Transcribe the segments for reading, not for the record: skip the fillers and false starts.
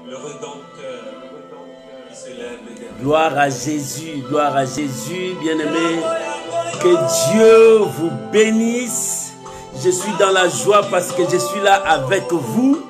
le Rédempteur qui se lève éternellement. Gloire à Jésus, bien-aimé. Que Dieu vous bénisse. Je suis dans la joie parce que je suis là avec vous.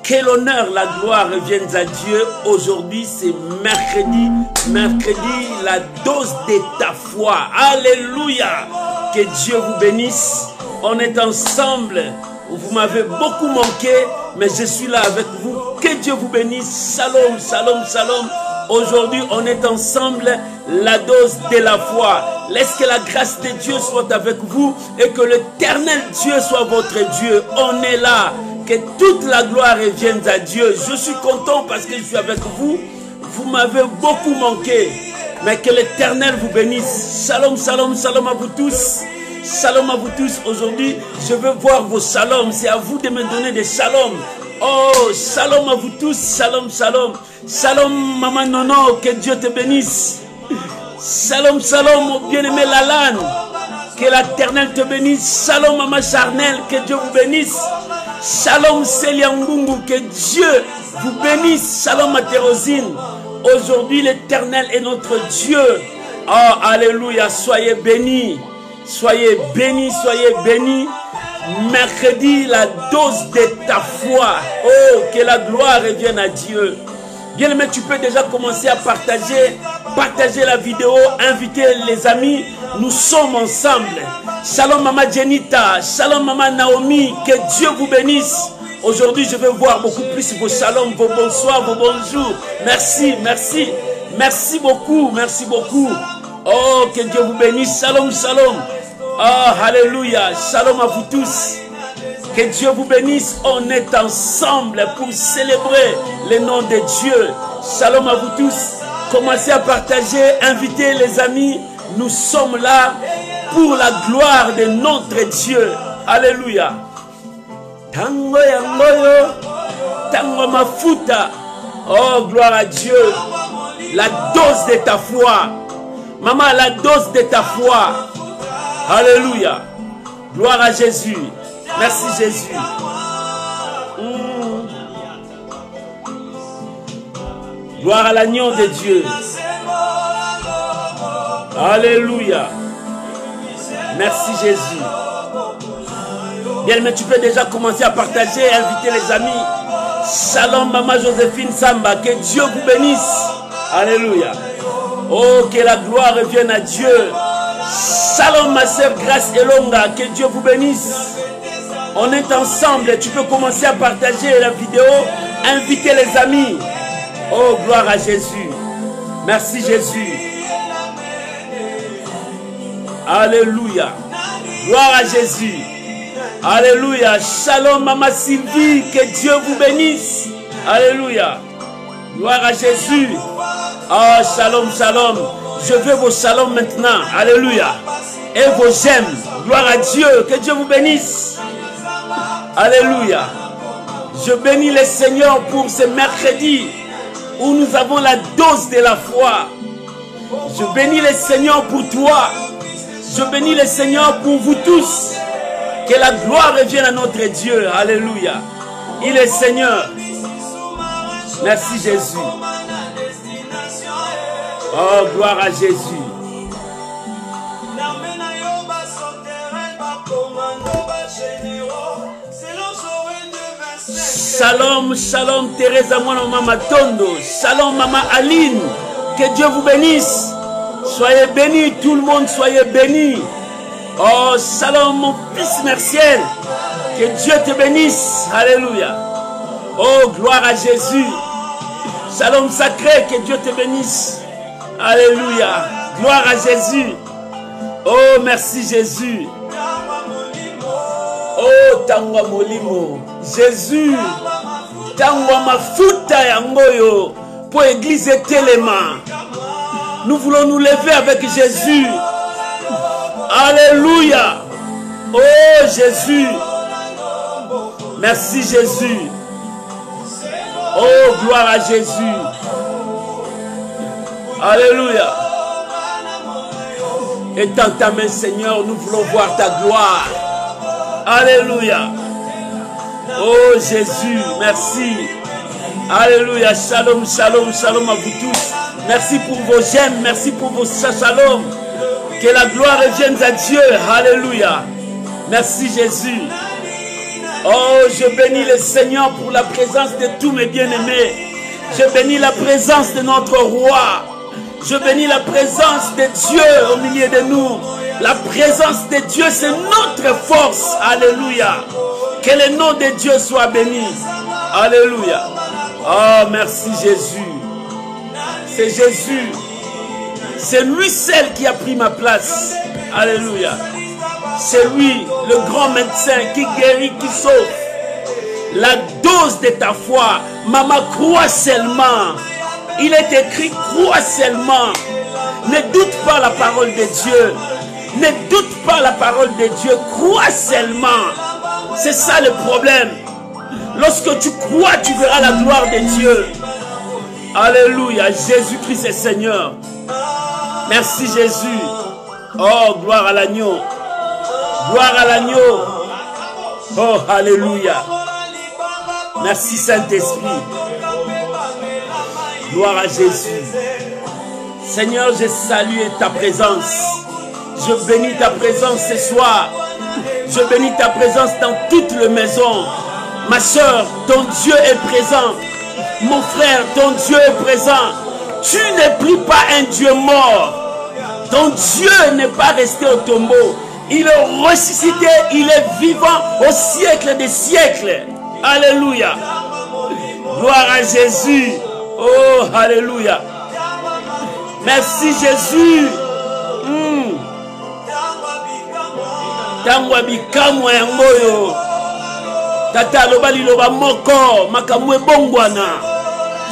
Que l'honneur, la gloire reviennent à Dieu. Aujourd'hui, c'est mercredi. Mercredi, la dose de ta foi. Alléluia. Que Dieu vous bénisse. On est ensemble. Vous m'avez beaucoup manqué, mais je suis là avec vous. Que Dieu vous bénisse. Shalom, shalom, shalom. Aujourd'hui, on est ensemble, la dose de la foi. Laisse que la grâce de Dieu soit avec vous et que l'éternel Dieu soit votre Dieu. On est là. Que toute la gloire revienne à Dieu. Je suis content parce que je suis avec vous. Vous m'avez beaucoup manqué. Mais que l'éternel vous bénisse. Shalom, shalom, shalom à vous tous. Shalom à vous tous. Aujourd'hui, je veux voir vos shalom. C'est à vous de me donner des shalom. Oh, shalom à vous tous. Shalom, shalom. Shalom, maman Nono. Que Dieu te bénisse. Shalom, shalom, mon bien-aimé Lalane. Que l'éternel te bénisse. Shalom, maman Charnel. Que Dieu vous bénisse. Shalom, Célia Ngungu. Que Dieu vous bénisse. Shalom, Matérosine. Aujourd'hui, l'éternel est notre Dieu. Oh, alléluia. Soyez bénis. Soyez bénis, soyez bénis. Mercredi, la dose de ta foi. Oh, que la gloire revienne à Dieu. Bien aimé, tu peux déjà commencer à partager la vidéo, inviter les amis. Nous sommes ensemble. Shalom Maman Jenita, shalom Maman Naomi, que Dieu vous bénisse. Aujourd'hui, je veux voir beaucoup plus vos shalom, vos bonsoirs, vos bonjours. Merci, merci, merci beaucoup, merci beaucoup. Oh, que Dieu vous bénisse. Shalom, shalom. Oh, alléluia. Shalom à vous tous. Que Dieu vous bénisse. On est ensemble pour célébrer le nom de Dieu. Shalom à vous tous. Commencez à partager, invitez les amis. Nous sommes là pour la gloire de notre Dieu. Alléluia. Tango yangoyo, tango mafuta. Oh, gloire à Dieu. La dose de ta foi. Maman, la dose de ta foi. Alléluia. Gloire à Jésus. Merci Jésus. Gloire à l'agneau de Dieu. Alléluia. Merci Jésus. Bien, mais tu peux déjà commencer à partager, inviter les amis. Shalom Maman Joséphine Samba. Que Dieu vous bénisse. Alléluia. Oh, que la gloire revienne à Dieu. Shalom ma sœur Grâce Elonga, que Dieu vous bénisse. On est ensemble, tu peux commencer à partager la vidéo, inviter les amis. Oh, gloire à Jésus. Merci Jésus. Alléluia. Gloire à Jésus. Alléluia. Shalom Maman Sylvie, que Dieu vous bénisse. Alléluia. Gloire à Jésus. Oh, shalom, shalom. Je veux vos shalom maintenant. Alléluia. Et vos j'aime. Gloire à Dieu. Que Dieu vous bénisse. Alléluia. Je bénis le Seigneur pour ce mercredi où nous avons la dose de la foi. Je bénis le Seigneur pour toi. Je bénis le Seigneur pour vous tous. Que la gloire revienne à notre Dieu. Alléluia. Il est Seigneur. Merci Jésus. Oh, gloire à Jésus. Shalom, shalom, Teresa Mama Tondo. Shalom, Maman Aline. Que Dieu vous bénisse. Soyez bénis, tout le monde, soyez bénis. Oh, shalom, mon fils Merciel. Que Dieu te bénisse. Alléluia. Oh, gloire à Jésus. Shalom sacré, que Dieu te bénisse. Alléluia. Gloire à Jésus. Oh, merci Jésus. Oh, Tangwa Molimo. Jésus. Tangwa Mafuta Yangoyo. Pour l'église Téléma. Nous voulons nous lever avec Jésus. Alléluia. Oh, Jésus. Merci Jésus. Oh, gloire à Jésus. Alléluia. Étends ta main, Seigneur, nous voulons voir ta gloire. Alléluia. Oh Jésus, merci. Alléluia. Shalom, shalom, shalom à vous tous. Merci pour vos j'aime. Merci pour vos shalom. Que la gloire revienne à Dieu. Alléluia. Merci Jésus. Oh, je bénis le Seigneur pour la présence de tous mes bien-aimés. Je bénis la présence de notre roi. Je bénis la présence de Dieu au milieu de nous. La présence de Dieu, c'est notre force. Alléluia. Que le nom de Dieu soit béni. Alléluia. Oh, merci Jésus. C'est Jésus. C'est lui seul qui a pris ma place. Alléluia. C'est lui, le grand médecin qui guérit, qui sauve. La dose de ta foi, maman, crois seulement. Il est écrit, crois seulement. Ne doute pas la parole de Dieu. Ne doute pas la parole de Dieu. Crois seulement. C'est ça le problème. Lorsque tu crois, tu verras la gloire de Dieu. Alléluia. Jésus-Christ est Seigneur. Merci Jésus. Oh, gloire à l'agneau. Gloire à l'agneau. Oh, alléluia. Merci Saint-Esprit. Gloire à Jésus. Seigneur, je salue ta présence. Je bénis ta présence ce soir. Je bénis ta présence dans toute la maison. Ma soeur, ton Dieu est présent. Mon frère, ton Dieu est présent. Tu n'es plus pas un Dieu mort. Ton Dieu n'est pas resté au tombeau. Il est ressuscité, il est vivant au siècle des siècles. Alléluia. Gloire à Jésus. Oh, alléluia. Merci Jésus. Tangwa bikamwa yangoyo. Tata loba liloba moko makamwe bongwana.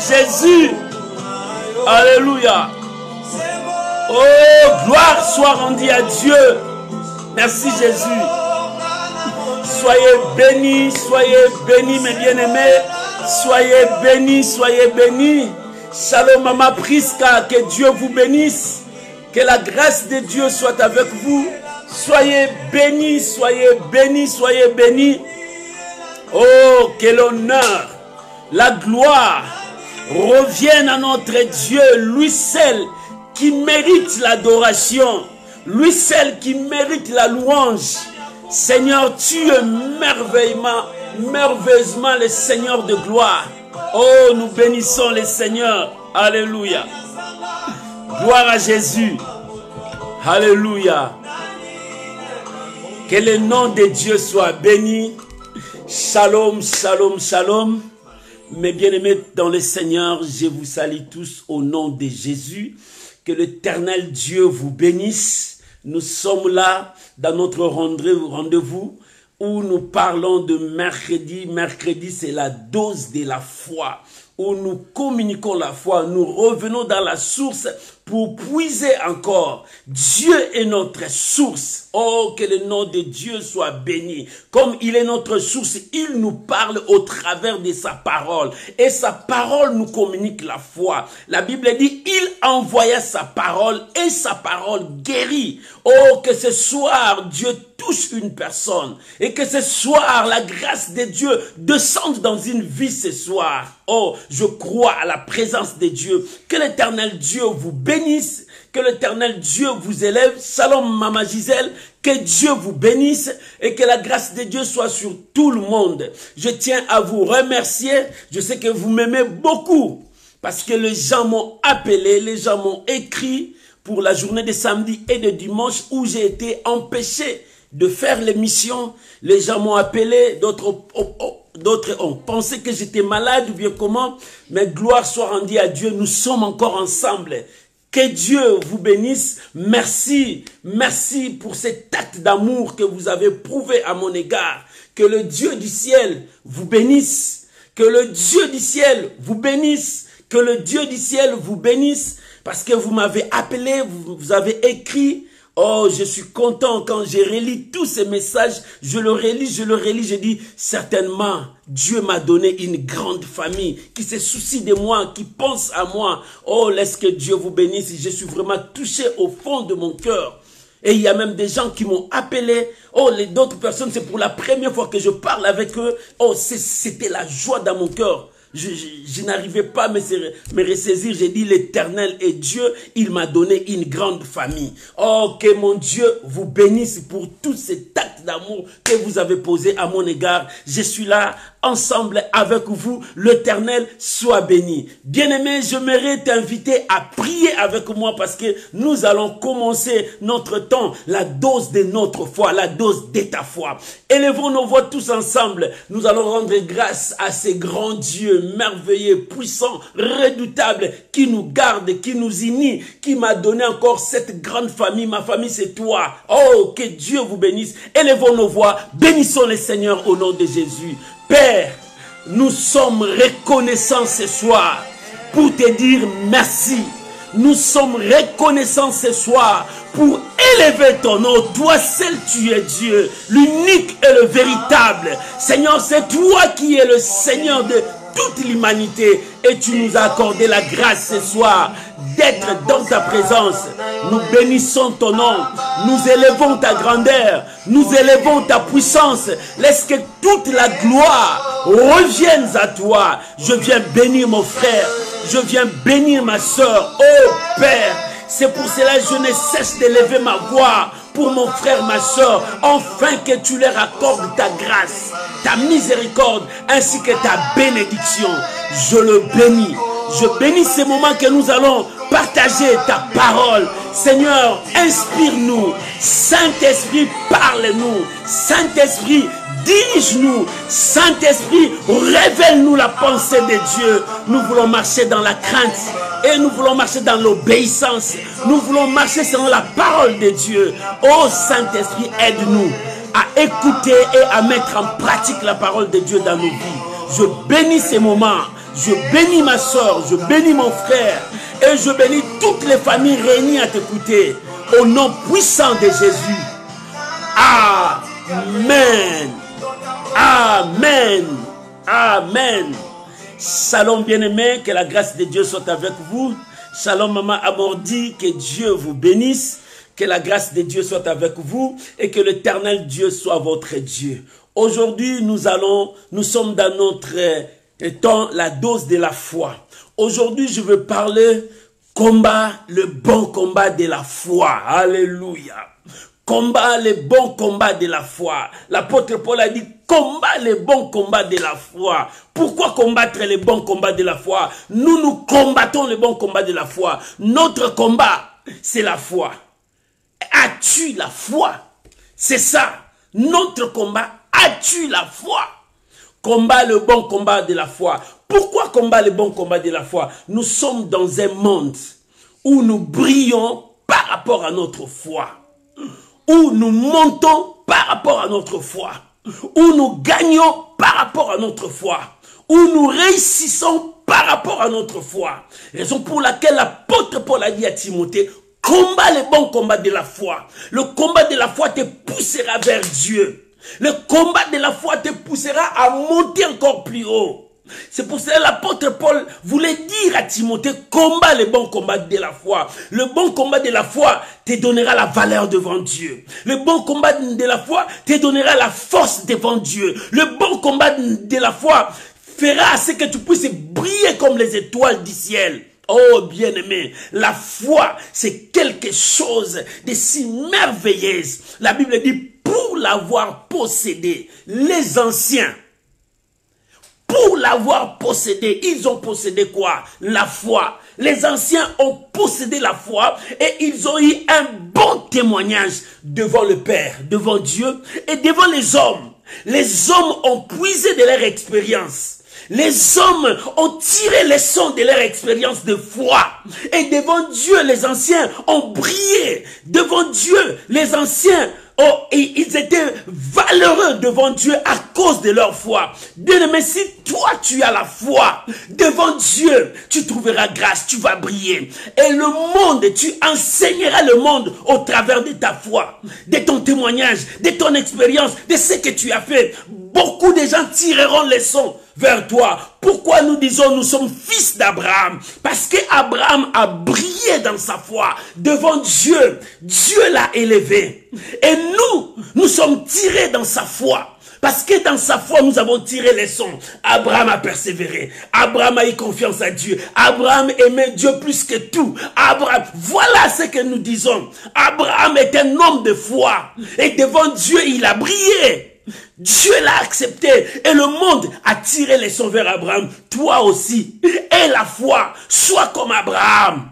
Jésus. Alléluia. Oh, gloire soit rendue à Dieu. Merci Jésus. Soyez bénis mes bien-aimés. Soyez bénis. Shalom Mama Priska, que Dieu vous bénisse. Que la grâce de Dieu soit avec vous. Soyez bénis. Oh, que l'honneur, la gloire reviennent à notre Dieu, lui seul qui mérite l'adoration, lui seul qui mérite la louange. Seigneur, tu es merveilleusement le Seigneur de gloire. Oh, nous bénissons le Seigneur. Alléluia. Gloire à Jésus. Alléluia. Que le nom de Dieu soit béni. Shalom, shalom, shalom. Mes bien-aimés dans le Seigneur, je vous salue tous au nom de Jésus. Que l'Éternel Dieu vous bénisse. Nous sommes là dans notre rendez-vous où nous parlons de mercredi. Mercredi, c'est la dose de la foi, où nous communiquons la foi. Nous revenons dans la source pour puiser encore. Dieu est notre source. Oh, que le nom de Dieu soit béni. Comme il est notre source, il nous parle au travers de sa parole. Et sa parole nous communique la foi. La Bible dit, il envoya sa parole et sa parole guérit. Oh, que ce soir, Dieu touche une personne. Et que ce soir, la grâce de Dieu descende dans une vie ce soir. Oh, je crois à la présence de Dieu. Que l'Éternel Dieu vous bénisse. Que l'Éternel Dieu vous élève. Shalom Maman Gisèle. Que Dieu vous bénisse et que la grâce de Dieu soit sur tout le monde. Je tiens à vous remercier. Je sais que vous m'aimez beaucoup parce que les gens m'ont appelé, les gens m'ont écrit pour la journée de samedi et de dimanche où j'ai été empêché de faire l'émission. Les gens m'ont appelé, d'autres ont pensé que j'étais malade ou bien comment, mais gloire soit rendue à Dieu, nous sommes encore ensemble. Que Dieu vous bénisse. Merci pour cet acte d'amour que vous avez prouvé à mon égard. Que le Dieu du ciel vous bénisse. Que le Dieu du ciel vous bénisse. Que le Dieu du ciel vous bénisse. Parce que vous m'avez appelé, vous avez écrit. Oh, je suis content quand je relis tous ces messages. Je le relis, je dis certainement, Dieu m'a donné une grande famille qui se soucie de moi, qui pense à moi. Oh, laisse que Dieu vous bénisse. Je suis vraiment touché au fond de mon cœur. Et il y a même des gens qui m'ont appelé. Oh, d'autres personnes, c'est pour la première fois que je parle avec eux. Oh, c'était la joie dans mon cœur. Je n'arrivais pas à me ressaisir. J'ai dit, l'Éternel est Dieu. Il m'a donné une grande famille. Oh, que mon Dieu vous bénisse pour tous ces actes d'amour que vous avez posés à mon égard. Je suis là, ensemble avec vous. L'Éternel soit béni. Bien-aimé, j'aimerais t'inviter à prier avec moi parce que nous allons commencer notre temps, la dose de notre foi, la dose de ta foi. Élevons nos voix tous ensemble. Nous allons rendre grâce à ces grands dieux merveilleux, puissant, redoutable, qui nous garde, qui nous unit, qui m'a donné encore cette grande famille. Ma famille, c'est toi. Oh, que Dieu vous bénisse. Élevons nos voix. Bénissons le Seigneur au nom de Jésus. Père, nous sommes reconnaissants ce soir pour te dire merci. Nous sommes reconnaissants ce soir pour élever ton nom. Toi seul tu es Dieu, l'unique et le véritable. Seigneur, c'est toi qui es le Seigneur de toute l'humanité et tu nous as accordé la grâce ce soir d'être dans ta présence. Nous bénissons ton nom, nous élevons ta grandeur, nous élevons ta puissance. Laisse que toute la gloire revienne à toi. Je viens bénir mon frère, je viens bénir ma soeur. Oh Père, c'est pour cela que je ne cesse d'élever ma voix pour mon frère, ma soeur, afin que tu leur accordes ta grâce, ta miséricorde, ainsi que ta bénédiction. Je le bénis. Je bénis ces moments que nous allons partager ta parole. Seigneur, inspire-nous. Saint-Esprit, parle-nous. Saint-Esprit, dirige-nous. Saint-Esprit, révèle-nous la pensée de Dieu. Nous voulons marcher dans la crainte et nous voulons marcher dans l'obéissance. Nous voulons marcher selon la parole de Dieu. Oh Saint-Esprit, aide-nous à écouter et à mettre en pratique la parole de Dieu dans nos vies. Je bénis ces moments. Je bénis ma soeur, je bénis mon frère et je bénis toutes les familles réunies à t'écouter. Au nom puissant de Jésus. Amen. Amen. Amen. Shalom bien-aimés, que la grâce de Dieu soit avec vous. Shalom maman Amordi, que Dieu vous bénisse. Que la grâce de Dieu soit avec vous et que l'Éternel Dieu soit votre Dieu. Aujourd'hui, nous sommes dans notre temps, la dose de la foi. Aujourd'hui, je veux parler combat, le bon combat de la foi. Alléluia. Combat, le bon combat de la foi. L'apôtre Paul a dit, combat le bon combat de la foi. Pourquoi combattre le bon combat de la foi? Nous combattons le bon combat de la foi. Notre combat, c'est la foi. As-tu la foi? C'est ça. Notre combat, as-tu la foi? Combat le bon combat de la foi. Pourquoi combat le bon combat de la foi? Nous sommes dans un monde où nous brillons par rapport à notre foi. Où nous montons par rapport à notre foi. Où nous gagnons par rapport à notre foi. Où nous réussissons par rapport à notre foi. Raison pour laquelle l'apôtre Paul a dit à Timothée, combat le bon combat de la foi. Le combat de la foi te poussera vers Dieu. Le combat de la foi te poussera à monter encore plus haut. C'est pour cela que l'apôtre Paul voulait dire à Timothée, combat le bon combat de la foi. Le bon combat de la foi te donnera la valeur devant Dieu. Le bon combat de la foi te donnera la force devant Dieu. Le bon combat de la foi fera à ce que tu puisses briller comme les étoiles du ciel. Oh bien-aimé, la foi c'est quelque chose de si merveilleux. La Bible dit, pour l'avoir possédé, les anciens, pour l'avoir possédé, ils ont possédé quoi? La foi. Les anciens ont possédé la foi et ils ont eu un bon témoignage devant le Père, devant Dieu et devant les hommes. Les hommes ont puisé de leur expérience. Les hommes ont tiré les leçons de leur expérience de foi. Et devant Dieu, les anciens ont brillé. Devant Dieu, les anciens, ils étaient valeureux devant Dieu à cause de leur foi. Bien-aimé, si toi tu as la foi, devant Dieu, tu trouveras grâce, tu vas briller. Et le monde, tu enseigneras le monde au travers de ta foi, de ton témoignage, de ton expérience, de ce que tu as fait. Beaucoup de gens tireront les leçons vers toi. Pourquoi nous disons nous sommes fils d'Abraham? Parce qu'Abraham a brillé dans sa foi devant Dieu. Dieu l'a élevé. Et nous sommes tirés dans sa foi. Parce que dans sa foi, nous avons tiré les leçons. Abraham a persévéré. Abraham a eu confiance à Dieu. Abraham aimait Dieu plus que tout. Abraham, voilà ce que nous disons. Abraham est un homme de foi. Et devant Dieu, il a brillé. Dieu l'a accepté. Et le monde a tiré les leçons vers Abraham. Toi aussi. Et la foi, sois comme Abraham.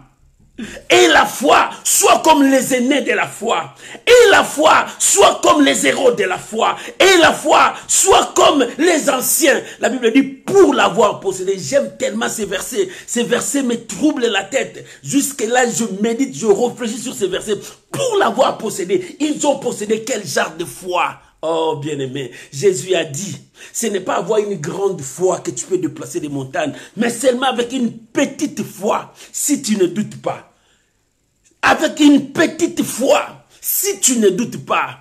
Et la foi, soit comme les aînés de la foi. Et la foi, soit comme les héros de la foi. Et la foi, soit comme les anciens. La Bible dit, pour l'avoir possédé. J'aime tellement ces versets. Ces versets me troublent la tête. Jusque là, je médite, je réfléchis sur ces versets. Pour l'avoir possédé, ils ont possédé quel genre de foi? Oh, bien-aimé, Jésus a dit, ce n'est pas avoir une grande foi que tu peux déplacer des montagnes, mais seulement avec une petite foi, si tu ne doutes pas. Avec une petite foi, si tu ne doutes pas.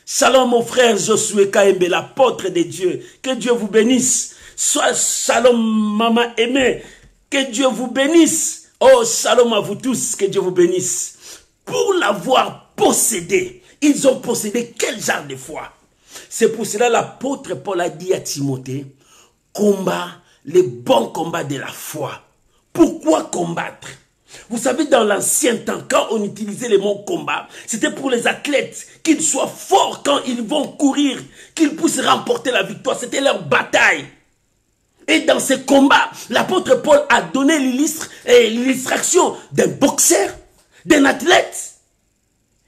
Shalom mon frère Josué Kaembe, l'apôtre de Dieu. Que Dieu vous bénisse. Shalom maman aimée. Que Dieu vous bénisse. Oh, shalom à vous tous. Que Dieu vous bénisse. Pour l'avoir possédé, ils ont possédé quel genre de foi? C'est pour cela l'apôtre Paul a dit à Timothée, combat les bons combats de la foi. Pourquoi combattre? Vous savez, dans l'ancien temps, quand on utilisait le mot combat, c'était pour les athlètes, qu'ils soient forts quand ils vont courir, qu'ils puissent remporter la victoire. C'était leur bataille. Et dans ces combats, l'apôtre Paul a donné l'illustration d'un boxeur, d'un athlète.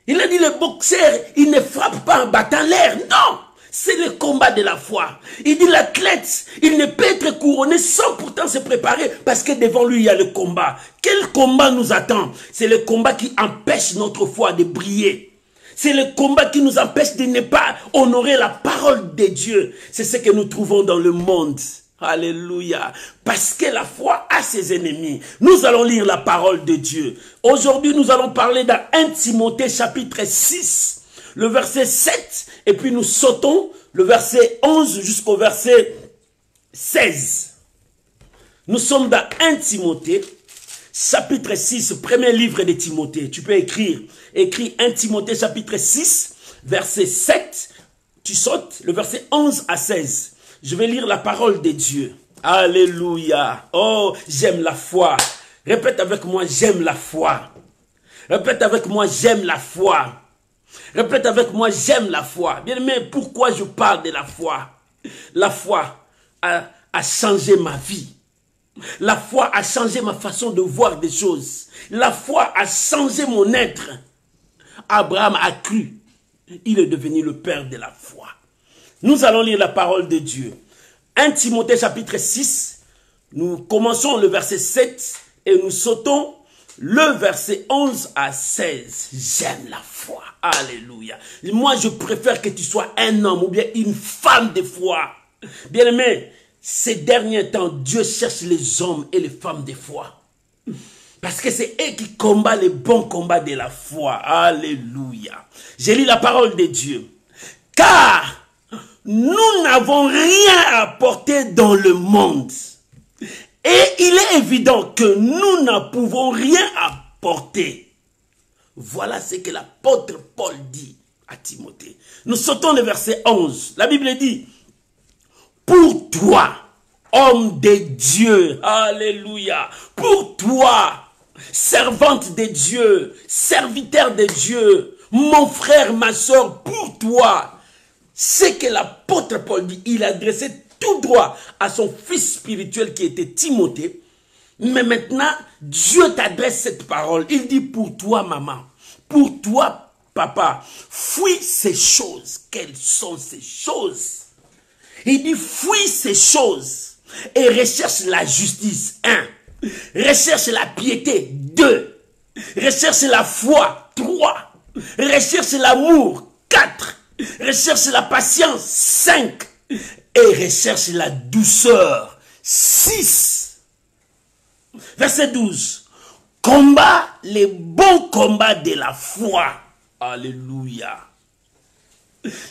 Il a dit, le boxeur, il ne frappe pas en battant l'air. Non, c'est le combat de la foi. Il dit, l'athlète, il ne peut être couronné sans pourtant se préparer parce que devant lui, il y a le combat. Quel combat nous attend? C'est le combat qui empêche notre foi de briller. C'est le combat qui nous empêche de ne pas honorer la parole de Dieu. C'est ce que nous trouvons dans le monde. Alléluia. Parce que la foi a ses ennemis. Nous allons lire la parole de Dieu. Aujourd'hui, nous allons parler dans 1 Timothée chapitre 6, le verset 7. Et puis nous sautons le verset 11 jusqu'au verset 16. Nous sommes dans 1 Timothée chapitre 6, premier livre de Timothée. Tu peux écrire. Écris 1 Timothée chapitre 6, verset 7. Tu sautes le verset 11 à 16. Je vais lire la parole de Dieu. Alléluia. Oh, j'aime la foi. Répète avec moi, j'aime la foi. Répète avec moi, j'aime la foi. Répète avec moi, j'aime la foi. Bien aimé, pourquoi je parle de la foi? La foi a changé ma vie. La foi a changé ma façon de voir des choses. La foi a changé mon être. Abraham a cru. Il est devenu le père de la foi. Nous allons lire la parole de Dieu. 1 Timothée chapitre 6, nous commençons le verset 7 et nous sautons le verset 11 à 16. J'aime la foi. Alléluia. Moi, je préfère que tu sois un homme ou bien une femme de foi. Bien-aimé, ces derniers temps, Dieu cherche les hommes et les femmes de foi. Parce que c'est eux qui combattent les bons combats de la foi. Alléluia. J'ai lu la parole de Dieu. Car nous n'avons rien à apporter dans le monde. Et il est évident que nous ne pouvons rien apporter. Voilà ce que l'apôtre Paul dit à Timothée. Nous sautons le verset 11. La Bible dit, pour toi, homme de Dieu, alléluia, pour toi, servante de Dieu, serviteur de Dieu, mon frère, ma soeur, pour toi, c'est que l'apôtre Paul dit, il adressait tout droit à son fils spirituel qui était Timothée. Mais maintenant, Dieu t'adresse cette parole. Il dit, pour toi, maman, pour toi, papa, fuis ces choses. Quelles sont ces choses? Il dit, fuis ces choses et recherche la justice. 1. Recherche la piété. 2. Recherche la foi. 3. Recherche l'amour. 4. Recherche la patience, 5. Et recherche la douceur, 6. Verset 12. Combat les bons combats de la foi. Alléluia.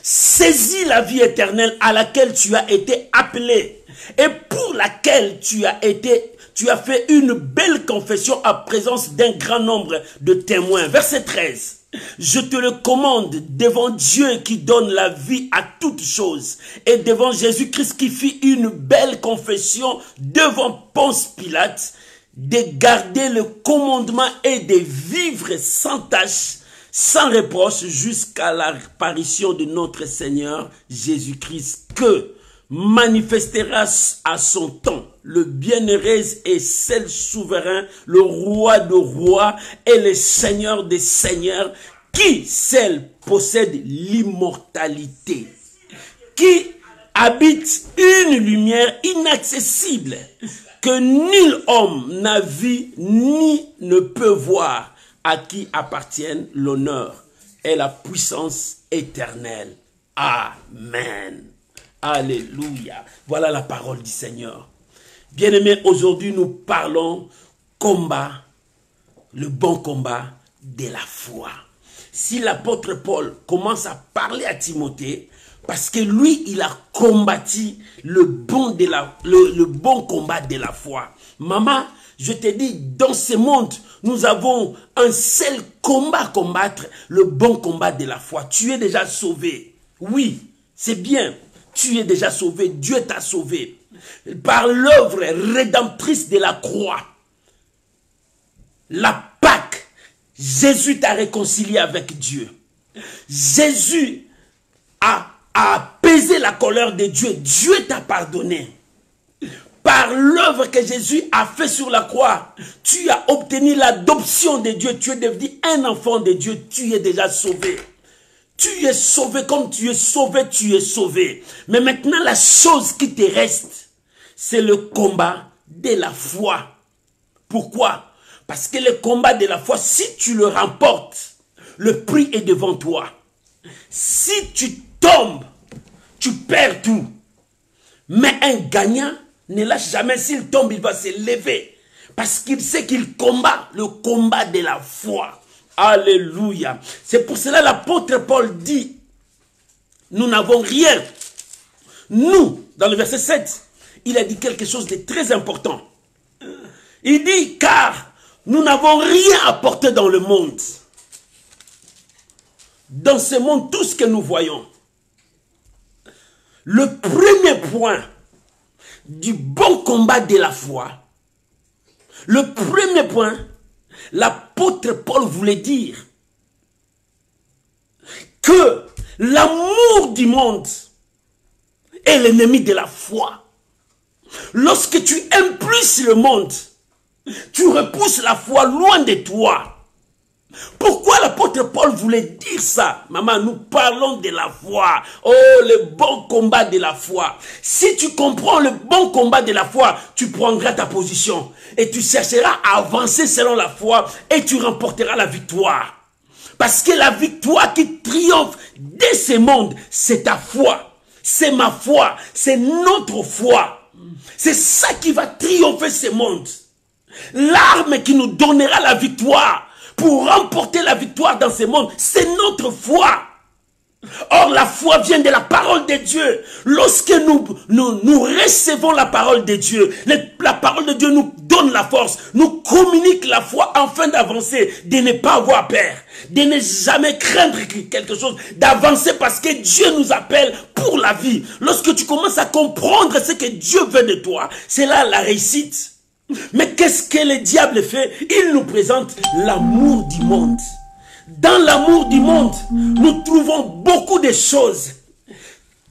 Saisis la vie éternelle à laquelle tu as été appelé et pour laquelle tu as fait une belle confession à présence d'un grand nombre de témoins. Verset 13. Je te le commande devant Dieu qui donne la vie à toutes choses et devant Jésus-Christ qui fit une belle confession devant Ponce Pilate, de garder le commandement et de vivre sans tache, sans reproche jusqu'à l'apparition de notre Seigneur Jésus-Christ, que manifestera à son temps le bienheureux et seul souverain, le roi de rois et le seigneur des seigneurs, qui seul possède l'immortalité, qui habite une lumière inaccessible que nul homme n'a vu ni ne peut voir, à qui appartiennent l'honneur et la puissance éternelle. Amen. Alléluia. Voilà la parole du Seigneur. Bien-aimés, aujourd'hui nous parlons combat, le bon combat de la foi. Si l'apôtre Paul commence à parler à Timothée, parce que lui, il a combattu le bon combat de la foi. Maman, je te dis, dans ce monde, nous avons un seul combat à combattre, le bon combat de la foi. Tu es déjà sauvé. Oui, c'est bien. Tu es déjà sauvé. Dieu t'a sauvé. Par l'œuvre rédemptrice de la croix. La Pâque, Jésus t'a réconcilié avec Dieu. Jésus a apaisé la colère de Dieu. Dieu t'a pardonné. Par l'œuvre que Jésus a fait sur la croix, tu as obtenu l'adoption de Dieu. Tu es devenu un enfant de Dieu. Tu es déjà sauvé. Tu es sauvé comme tu es sauvé, tu es sauvé. Mais maintenant, la chose qui te reste, c'est le combat de la foi. Pourquoi? Parce que le combat de la foi, si tu le remportes, le prix est devant toi. Si tu tombes, tu perds tout. Mais un gagnant ne lâche jamais. S'il tombe, il va se lever. Parce qu'il sait qu'il combat le combat de la foi. Alléluia. C'est pour cela l'apôtre Paul dit, nous n'avons rien. Nous, dans le verset 7, il a dit quelque chose de très important. Il dit, car nous n'avons rien apporté dans le monde. Dans ce monde, tout ce que nous voyons. Le premier point du bon combat de la foi, le premier point, l'apôtre Paul voulait dire que l'amour du monde est l'ennemi de la foi. Lorsque tu aimes plus le monde, tu repousses la foi loin de toi. Pourquoi l'apôtre Paul voulait dire ça? Maman, nous parlons de la foi. Oh, le bon combat de la foi. Si tu comprends le bon combat de la foi, tu prendras ta position. Et tu chercheras à avancer selon la foi. Et tu remporteras la victoire. Parce que la victoire qui triomphe de ce monde, c'est ta foi. C'est ma foi. C'est notre foi. C'est ça qui va triompher ce monde. L'arme qui nous donnera la victoire pour remporter la victoire dans ce monde, c'est notre foi. Or, la foi vient de la parole de Dieu. Lorsque nous recevons la parole de Dieu, la parole de Dieu nous donne la force, nous communique la foi afin d'avancer, de ne pas avoir peur, de ne jamais craindre quelque chose, d'avancer parce que Dieu nous appelle pour la vie. Lorsque tu commences à comprendre ce que Dieu veut de toi, c'est là la réussite. Mais qu'est-ce que le diable fait? Il nous présente l'amour du monde. Dans l'amour du monde, nous trouvons beaucoup de choses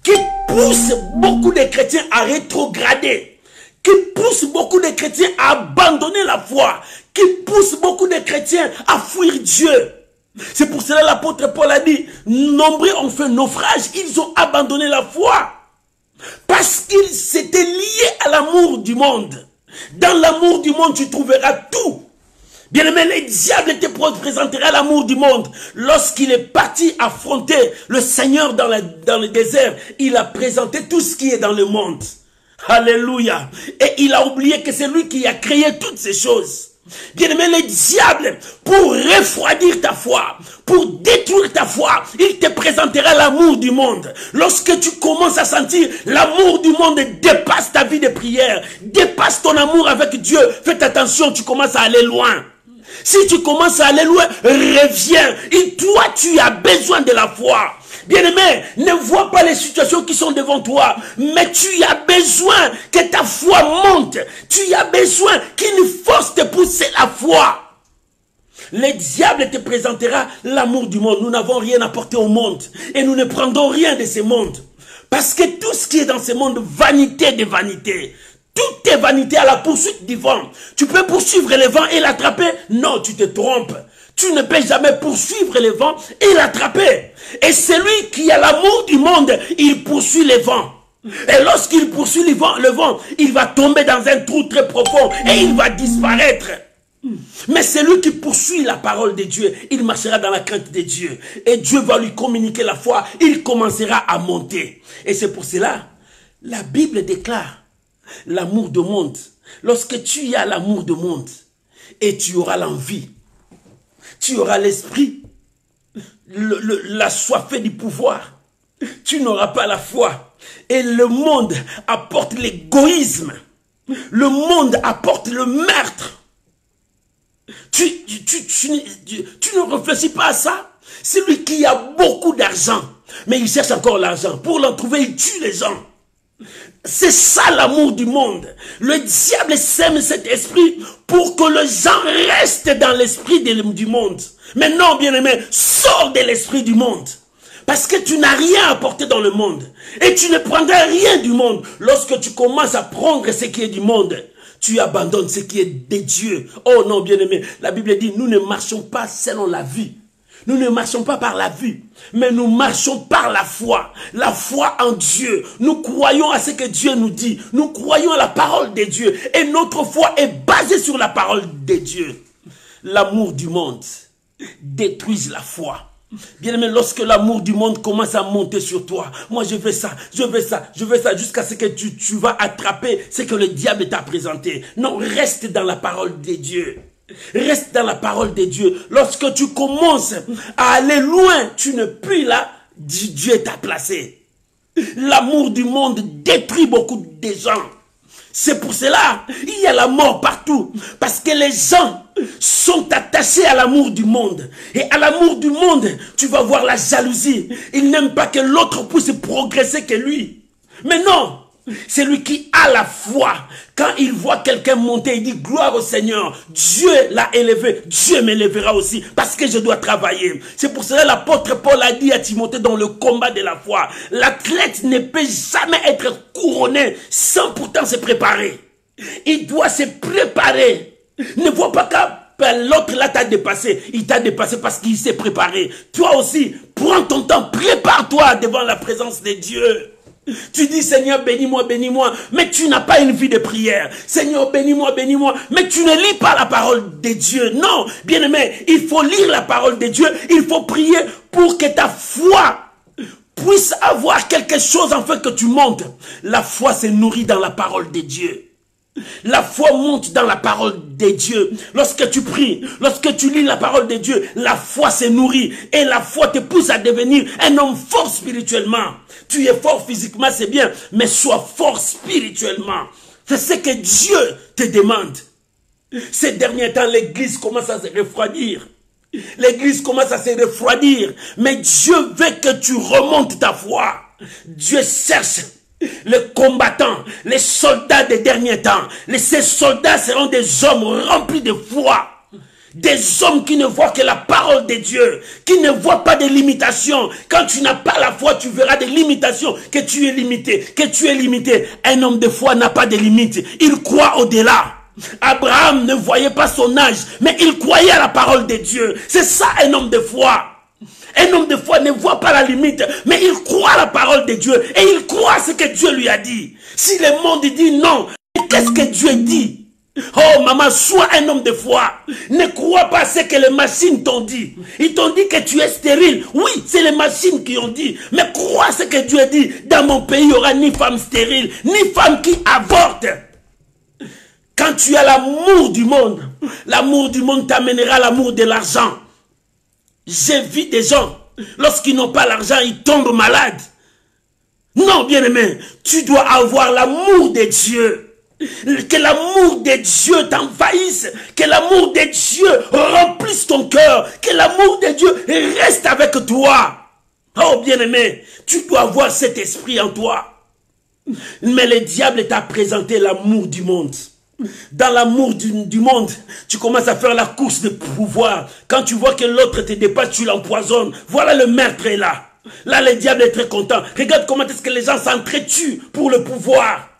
qui poussent beaucoup de chrétiens à rétrograder, qui poussent beaucoup de chrétiens à abandonner la foi, qui poussent beaucoup de chrétiens à fuir Dieu. C'est pour cela l'apôtre Paul a dit, nombreux ont fait naufrage, ils ont abandonné la foi, parce qu'ils s'étaient liés à l'amour du monde. Dans l'amour du monde, tu trouveras tout. Bien-aimé, le diable te présentera l'amour du monde. Lorsqu'il est parti affronter le Seigneur dans le désert, il a présenté tout ce qui est dans le monde. Alléluia. Et il a oublié que c'est lui qui a créé toutes ces choses. Bien-aimé, le diable, pour refroidir ta foi, pour détruire ta foi, il te présentera l'amour du monde. Lorsque tu commences à sentir l'amour du monde dépasse ta vie de prière, dépasse ton amour avec Dieu, fais attention, tu commences à aller loin. Si tu commences à aller loin, reviens. Et toi, tu as besoin de la foi. Bien-aimé, ne vois pas les situations qui sont devant toi, mais tu as besoin que ta foi monte. Tu as besoin qu'une force te pousse la foi. Le diable te présentera l'amour du monde. Nous n'avons rien apporté au monde et nous ne prendrons rien de ce monde. Parce que tout ce qui est dans ce monde, vanité de vanité. Tout est vanité à la poursuite du vent. Tu peux poursuivre le vent et l'attraper? Non, tu te trompes. Tu ne peux jamais poursuivre le vent et l'attraper. Et celui qui a l'amour du monde, il poursuit le vent. Et lorsqu'il poursuit le vent, il va tomber dans un trou très profond et il va disparaître. Mais celui qui poursuit la parole de Dieu, il marchera dans la crainte de Dieu. Et Dieu va lui communiquer la foi. Il commencera à monter. Et c'est pour cela, la Bible déclare l'amour du monde. Lorsque tu as l'amour du monde et tu auras l'envie, tu auras l'esprit, la soif du pouvoir, tu n'auras pas la foi. Et le monde apporte l'égoïsme. Le monde apporte le meurtre. Tu ne réfléchis pas à ça. Celui qui a beaucoup d'argent, mais il cherche encore l'argent. Pour l'en trouver, il tue les gens. C'est ça l'amour du monde. Le diable sème cet esprit pour que les gens restent dans l'esprit du monde. Mais non, bien-aimé, sors de l'esprit du monde. Parce que tu n'as rien apporté dans le monde. Et tu ne prendras rien du monde. Lorsque tu commences à prendre ce qui est du monde, tu abandonnes ce qui est de Dieu. Oh non, bien-aimé, la Bible dit, nous ne marchons pas selon la vue. Nous ne marchons pas par la vue, mais nous marchons par la foi. La foi en Dieu. Nous croyons à ce que Dieu nous dit. Nous croyons à la parole de Dieu. Et notre foi est basée sur la parole de Dieu. L'amour du monde détruit la foi. Bien aimé, lorsque l'amour du monde commence à monter sur toi, moi je veux ça, je veux ça, je veux ça, jusqu'à ce que tu vas attraper ce que le diable t'a présenté. Non, reste dans la parole de Dieu. Reste dans la parole de Dieu. Lorsque tu commences à aller loin, tu ne plus là, Dieu t'a placé. L'amour du monde détruit beaucoup de gens. C'est pour cela, il y a la mort partout. Parce que les gens sont attachés à l'amour du monde. Et à l'amour du monde, tu vas voir la jalousie. Il n'aime pas que l'autre puisse progresser que lui. Mais non, c'est lui qui a la foi. Quand il voit quelqu'un monter, il dit gloire au Seigneur. Dieu l'a élevé, Dieu m'élèvera aussi parce que je dois travailler. C'est pour cela l'apôtre Paul a dit à Timothée dans le combat de la foi, l'athlète ne peut jamais être couronné sans pourtant se préparer. Il doit se préparer. Ne vois pas que l'autre là t'a dépassé. Il t'a dépassé parce qu'il s'est préparé. Toi aussi, prends ton temps, prépare-toi devant la présence de Dieu. Tu dis Seigneur bénis-moi, bénis-moi, mais tu n'as pas une vie de prière. Seigneur bénis-moi, bénis-moi, mais tu ne lis pas la parole de Dieu. Non, bien-aimé, il faut lire la parole de Dieu. Il faut prier pour que ta foi puisse avoir quelque chose afin que tu montes. La foi se nourrit dans la parole de Dieu. La foi monte dans la parole de Dieu. Lorsque tu pries, lorsque tu lis la parole de Dieu, la foi se nourrit. Et la foi te pousse à devenir un homme fort spirituellement. Tu es fort physiquement, c'est bien, mais sois fort spirituellement. C'est ce que Dieu te demande. Ces derniers temps, l'église commence à se refroidir. L'église commence à se refroidir. Mais Dieu veut que tu remontes ta foi. Dieu cherche les combattants, les soldats des derniers temps. Ces soldats seront des hommes remplis de foi. Des hommes qui ne voient que la parole de Dieu, qui ne voient pas de limitations. Quand tu n'as pas la foi, tu verras des limitations, que tu es limité, que tu es limité. Un homme de foi n'a pas de limites. Il croit au-delà. Abraham ne voyait pas son âge, mais il croyait à la parole de Dieu. C'est ça un homme de foi. Un homme de foi ne voit pas la limite, mais il croit à la parole de Dieu et il croit à ce que Dieu lui a dit. Si le monde dit non, qu'est-ce que Dieu dit? Oh maman, sois un homme de foi. Ne crois pas à ce que les machines t'ont dit. Ils t'ont dit que tu es stérile. Oui, c'est les machines qui ont dit. Mais crois à ce que Dieu dit. Dans mon pays, il n'y aura ni femme stérile, ni femme qui avorte. Quand tu as l'amour du monde t'amènera l'amour de l'argent. J'ai vu des gens, lorsqu'ils n'ont pas l'argent, ils tombent malades. Non, bien-aimé, tu dois avoir l'amour de Dieu. Que l'amour de Dieu t'envahisse. Que l'amour de Dieu remplisse ton cœur. Que l'amour de Dieu reste avec toi. Oh bien-aimé, tu dois avoir cet esprit en toi. Mais le diable t'a présenté l'amour du monde. Dans l'amour du monde, tu commences à faire la course de pouvoir. Quand tu vois que l'autre te dépasse, tu l'empoisonnes. Voilà, le meurtre est là. Là, le diable est très content. Regarde comment est-ce que les gens s'entretuent pour le pouvoir.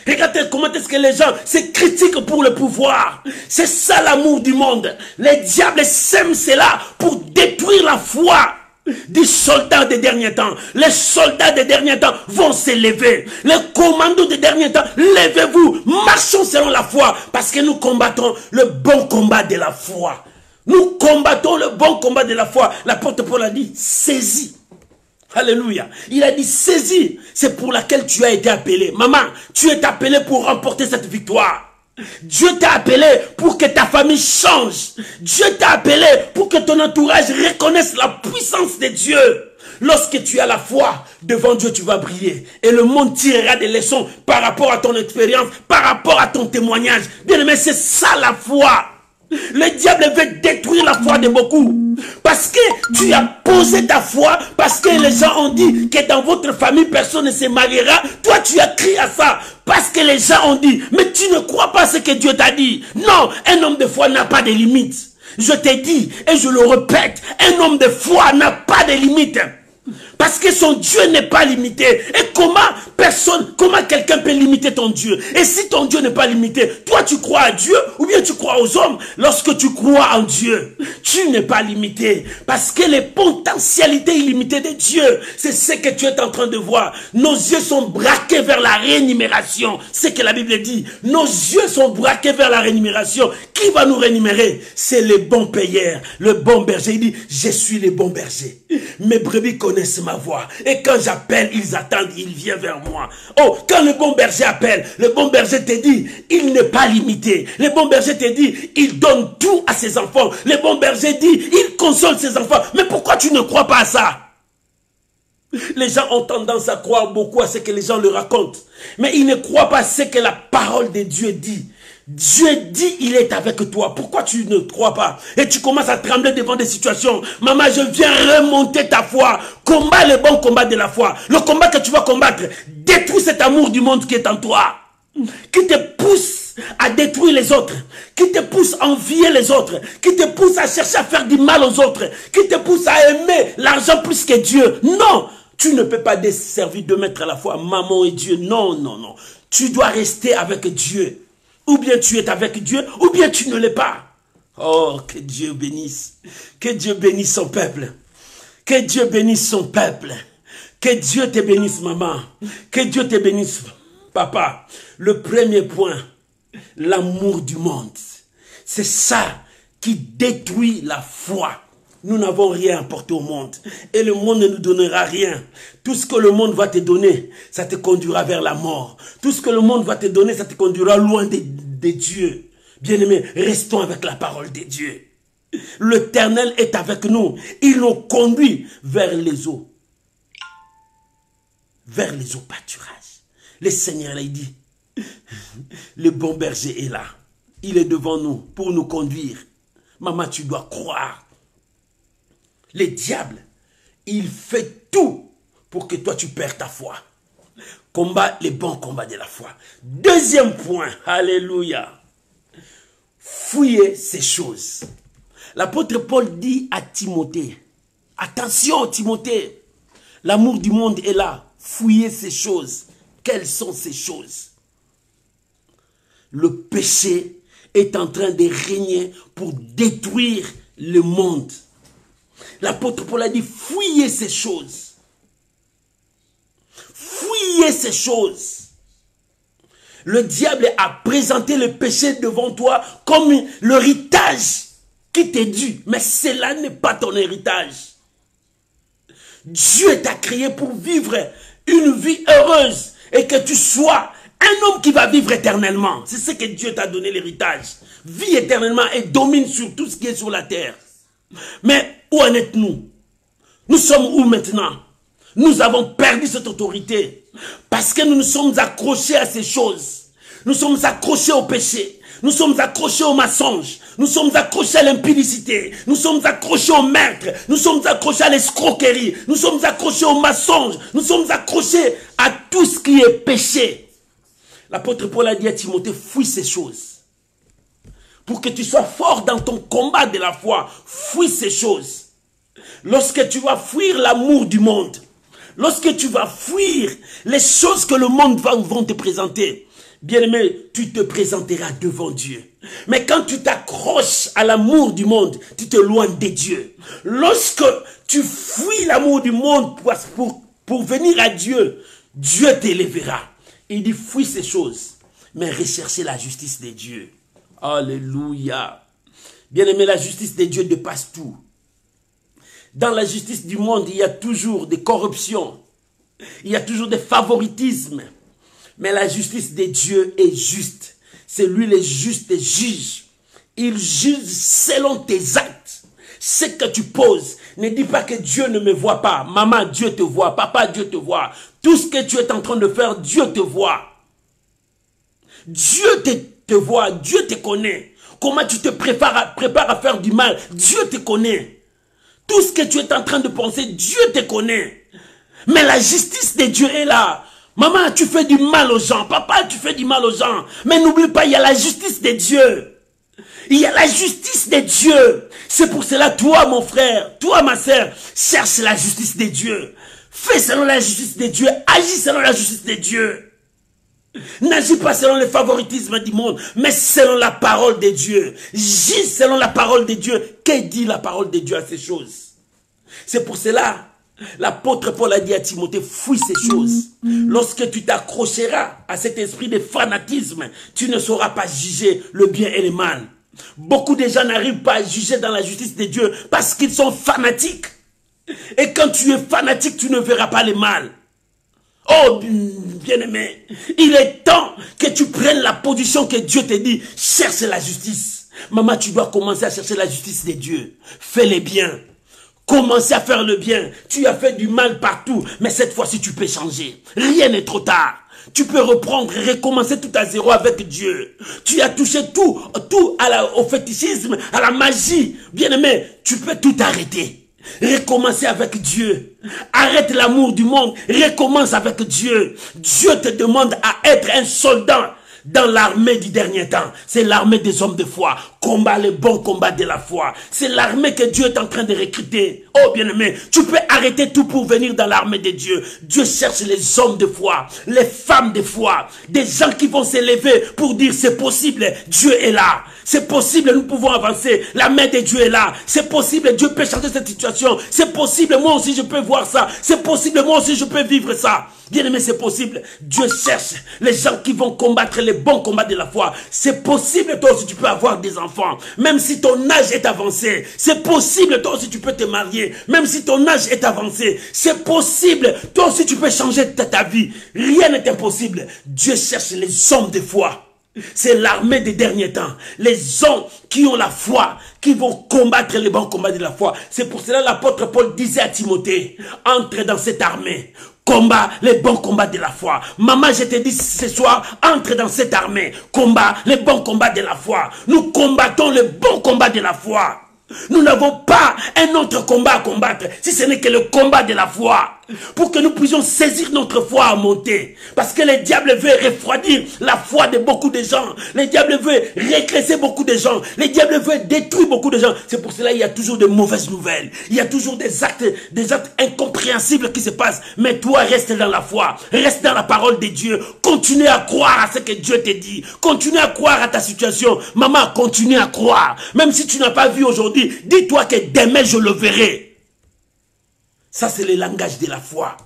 Regarde comment est-ce que les gens se critiquent pour le pouvoir. C'est ça l'amour du monde. Le diable sème cela pour détruire la foi des soldats des derniers temps. Les soldats des derniers temps vont se lever. Les commandos des derniers temps, levez-vous, marchons selon la foi, parce que nous combattons le bon combat de la foi. Nous combattons le bon combat de la foi. L'apôtre Paul a dit, saisis. Alléluia. Il a dit, saisis. C'est pour laquelle tu as été appelé. Maman, tu es appelé pour remporter cette victoire. Dieu t'a appelé pour que ta famille change. Dieu t'a appelé pour que ton entourage reconnaisse la puissance de Dieu. Lorsque tu as la foi, devant Dieu tu vas briller. Et le monde tirera des leçons par rapport à ton expérience, par rapport à ton témoignage. Bien aimé, c'est ça la foi. Le diable veut détruire la foi de beaucoup. Parce que tu as posé ta foi, parce que les gens ont dit que dans votre famille, personne ne se mariera. Toi, tu as crié à ça. Parce que les gens ont dit, mais tu ne crois pas ce que Dieu t'a dit. Non, un homme de foi n'a pas de limite. Je t'ai dit, et je le répète, un homme de foi n'a pas de limite. Parce que son Dieu n'est pas limité. Et comment quelqu'un peut limiter ton Dieu? Et si ton Dieu n'est pas limité, toi tu crois à Dieu ou bien tu crois aux hommes? Lorsque tu crois en Dieu, tu n'es pas limité. Parce que les potentialités illimitées de Dieu, c'est ce que tu es en train de voir. Nos yeux sont braqués vers la rémunération. C'est ce que la Bible dit. Nos yeux sont braqués vers la rémunération. Qui va nous rémunérer? C'est le bon payeur, le bon berger. Il dit, je suis le bon berger. Mes brebis connaissent ma voix. Et quand j'appelle, ils attendent, ils viennent vers moi. Oh, quand le bon berger appelle, le bon berger te dit, il n'est pas limité. Le bon berger te dit, il donne tout à ses enfants. Le bon berger dit, il console ses enfants. Mais pourquoi tu ne crois pas à ça? Les gens ont tendance à croire beaucoup à ce que les gens leur racontent. Mais ils ne croient pas à ce que la parole de Dieu dit. Dieu dit, il est avec toi. Pourquoi tu ne crois pas? Et tu commences à trembler devant des situations. Maman, je viens remonter ta foi. Combat le bon combat de la foi. Le combat que tu vas combattre, détruis cet amour du monde qui est en toi. Qui te pousse à détruire les autres. Qui te pousse à envier les autres. Qui te pousse à chercher à faire du mal aux autres. Qui te pousse à aimer l'argent plus que Dieu. Non, tu ne peux pas servir de maître à la fois maman et Dieu. Non, non, non. Tu dois rester avec Dieu. Ou bien tu es avec Dieu, ou bien tu ne l'es pas. Oh, que Dieu bénisse. Que Dieu bénisse son peuple. Que Dieu bénisse son peuple. Que Dieu te bénisse, maman. Que Dieu te bénisse, papa. Le premier point, l'amour du monde. C'est ça qui détruit la foi. Nous n'avons rien apporté au monde. Et le monde ne nous donnera rien. Tout ce que le monde va te donner, ça te conduira vers la mort. Tout ce que le monde va te donner, ça te conduira loin de Dieu. Bien-aimés, restons avec la parole de Dieu. L'Éternel est avec nous. Il nous conduit vers les eaux. Vers les eaux pâturages. Le Seigneur l'a dit. Le bon berger est là. Il est devant nous pour nous conduire. Maman, tu dois croire. Le diable, il fait tout pour que toi tu perds ta foi. Combat les bons combats de la foi. Deuxième point, alléluia. Fouillez ces choses. L'apôtre Paul dit à Timothée, attention Timothée, l'amour du monde est là. Fouillez ces choses. Quelles sont ces choses? Le péché est en train de régner pour détruire le monde. L'apôtre Paul a dit, fouillez ces choses. Fouillez ces choses. Le diable a présenté le péché devant toi comme l'héritage qui t'est dû. Mais cela n'est pas ton héritage. Dieu t'a créé pour vivre une vie heureuse et que tu sois un homme qui va vivre éternellement. C'est ce que Dieu t'a donné l'héritage. Vie éternellement et domine sur tout ce qui est sur la terre. Mais où en êtes-nous? Nous sommes où maintenant? Nous avons perdu cette autorité parce que nous nous sommes accrochés à ces choses. Nous sommes accrochés au péché. Nous sommes accrochés au mensonge. Nous sommes accrochés à l'impudicité. Nous sommes accrochés au meurtre. Nous sommes accrochés à l'escroquerie. Nous sommes accrochés au mensonge. Nous sommes accrochés à tout ce qui est péché. L'apôtre Paul a dit à Timothée, fuis ces choses. Pour que tu sois fort dans ton combat de la foi, fuis ces choses. Lorsque tu vas fuir l'amour du monde, lorsque tu vas fuir les choses que le monde va te présenter, bien-aimé, tu te présenteras devant Dieu. Mais quand tu t'accroches à l'amour du monde, tu te loignes de Dieu. Lorsque tu fuis l'amour du monde pour venir à Dieu, Dieu t'élèvera. Il dit, fuis ces choses, mais recherchez la justice de Dieu. Alléluia. Bien-aimé, la justice de Dieu dépasse tout. Dans la justice du monde, il y a toujours des corruptions. Il y a toujours des favoritismes. Mais la justice de Dieu est juste. C'est lui le juste juge. Il juge selon tes actes. Ce que tu poses. Ne dis pas que Dieu ne me voit pas. Maman, Dieu te voit. Papa, Dieu te voit. Tout ce que tu es en train de faire, Dieu te voit. Dieu te voit. Dieu te connaît. Comment tu te prépares à faire du mal, Dieu te connaît. Tout ce que tu es en train de penser, Dieu te connaît. Mais la justice de Dieu est là. Maman, tu fais du mal aux gens. Papa, tu fais du mal aux gens. Mais n'oublie pas, il y a la justice de Dieu. Il y a la justice de Dieu. C'est pour cela, toi, mon frère, toi, ma sœur, cherche la justice de Dieu. Fais selon la justice de Dieu. Agis selon la justice de Dieu. N'agis pas selon le favoritisme du monde, mais selon la parole de Dieu. Gis selon la parole de Dieu. Que dit la parole de Dieu à ces choses? C'est pour cela, l'apôtre Paul a dit à Timothée, fuis ces choses. Lorsque tu t'accrocheras à cet esprit de fanatisme, tu ne sauras pas juger le bien et le mal. Beaucoup de gens n'arrivent pas à juger dans la justice de Dieu parce qu'ils sont fanatiques. Et quand tu es fanatique, tu ne verras pas le mal. Oh, bien-aimé, il est temps que tu prennes la position que Dieu te dit. Cherche la justice. Maman, tu dois commencer à chercher la justice de Dieu. Fais le bien. Commencez à faire le bien. Tu as fait du mal partout, mais cette fois-ci, tu peux changer. Rien n'est trop tard. Tu peux reprendre et recommencer tout à zéro avec Dieu. Tu as touché tout au fétichisme, à la magie. Bien-aimé, tu peux tout arrêter. Recommencer avec Dieu. Arrête l'amour du monde. Recommence avec Dieu. Dieu te demande à être un soldat dans l'armée du dernier temps. C'est l'armée des hommes de foi. Combat le bon combat de la foi. C'est l'armée que Dieu est en train de recruter. Oh bien-aimé, tu peux arrêter tout pour venir dans l'armée de Dieu. Dieu cherche les hommes de foi, les femmes de foi, des gens qui vont s'élever pour dire c'est possible, Dieu est là. C'est possible, nous pouvons avancer. La main de Dieu est là. C'est possible, Dieu peut changer cette situation. C'est possible, moi aussi je peux voir ça. C'est possible, moi aussi je peux vivre ça. Bien-aimé, c'est possible. Dieu cherche les gens qui vont combattre les bons combats de la foi. C'est possible, toi aussi tu peux avoir des enfants. Même si ton âge est avancé. C'est possible, toi aussi tu peux te marier. Même si ton âge est avancé. C'est possible, toi aussi tu peux changer ta vie. Rien n'est impossible. Dieu cherche les hommes de foi. C'est l'armée des derniers temps. Les hommes qui ont la foi, qui vont combattre les bons combats de la foi. C'est pour cela que l'apôtre Paul disait à Timothée, entre dans cette armée. Combat les bons combats de la foi. Maman, je te dis ce soir, entre dans cette armée. Combat les bons combats de la foi. Nous combattons les bons combats de la foi. Nous n'avons pas un autre combat à combattre, si ce n'est que le combat de la foi. Pour que nous puissions saisir notre foi à monter. Parce que le diable veut refroidir la foi de beaucoup de gens. Le diable veut régresser beaucoup de gens. Le diable veut détruire beaucoup de gens. C'est pour cela qu'il y a toujours de mauvaises nouvelles. Il y a toujours des actes incompréhensibles qui se passent. Mais toi, reste dans la foi. Reste dans la parole de Dieu. Continue à croire à ce que Dieu te dit. Continue à croire à ta situation. Maman, continue à croire. Même si tu n'as pas vu aujourd'hui, dis-toi que demain je le verrai. Ça, c'est le langage de la foi.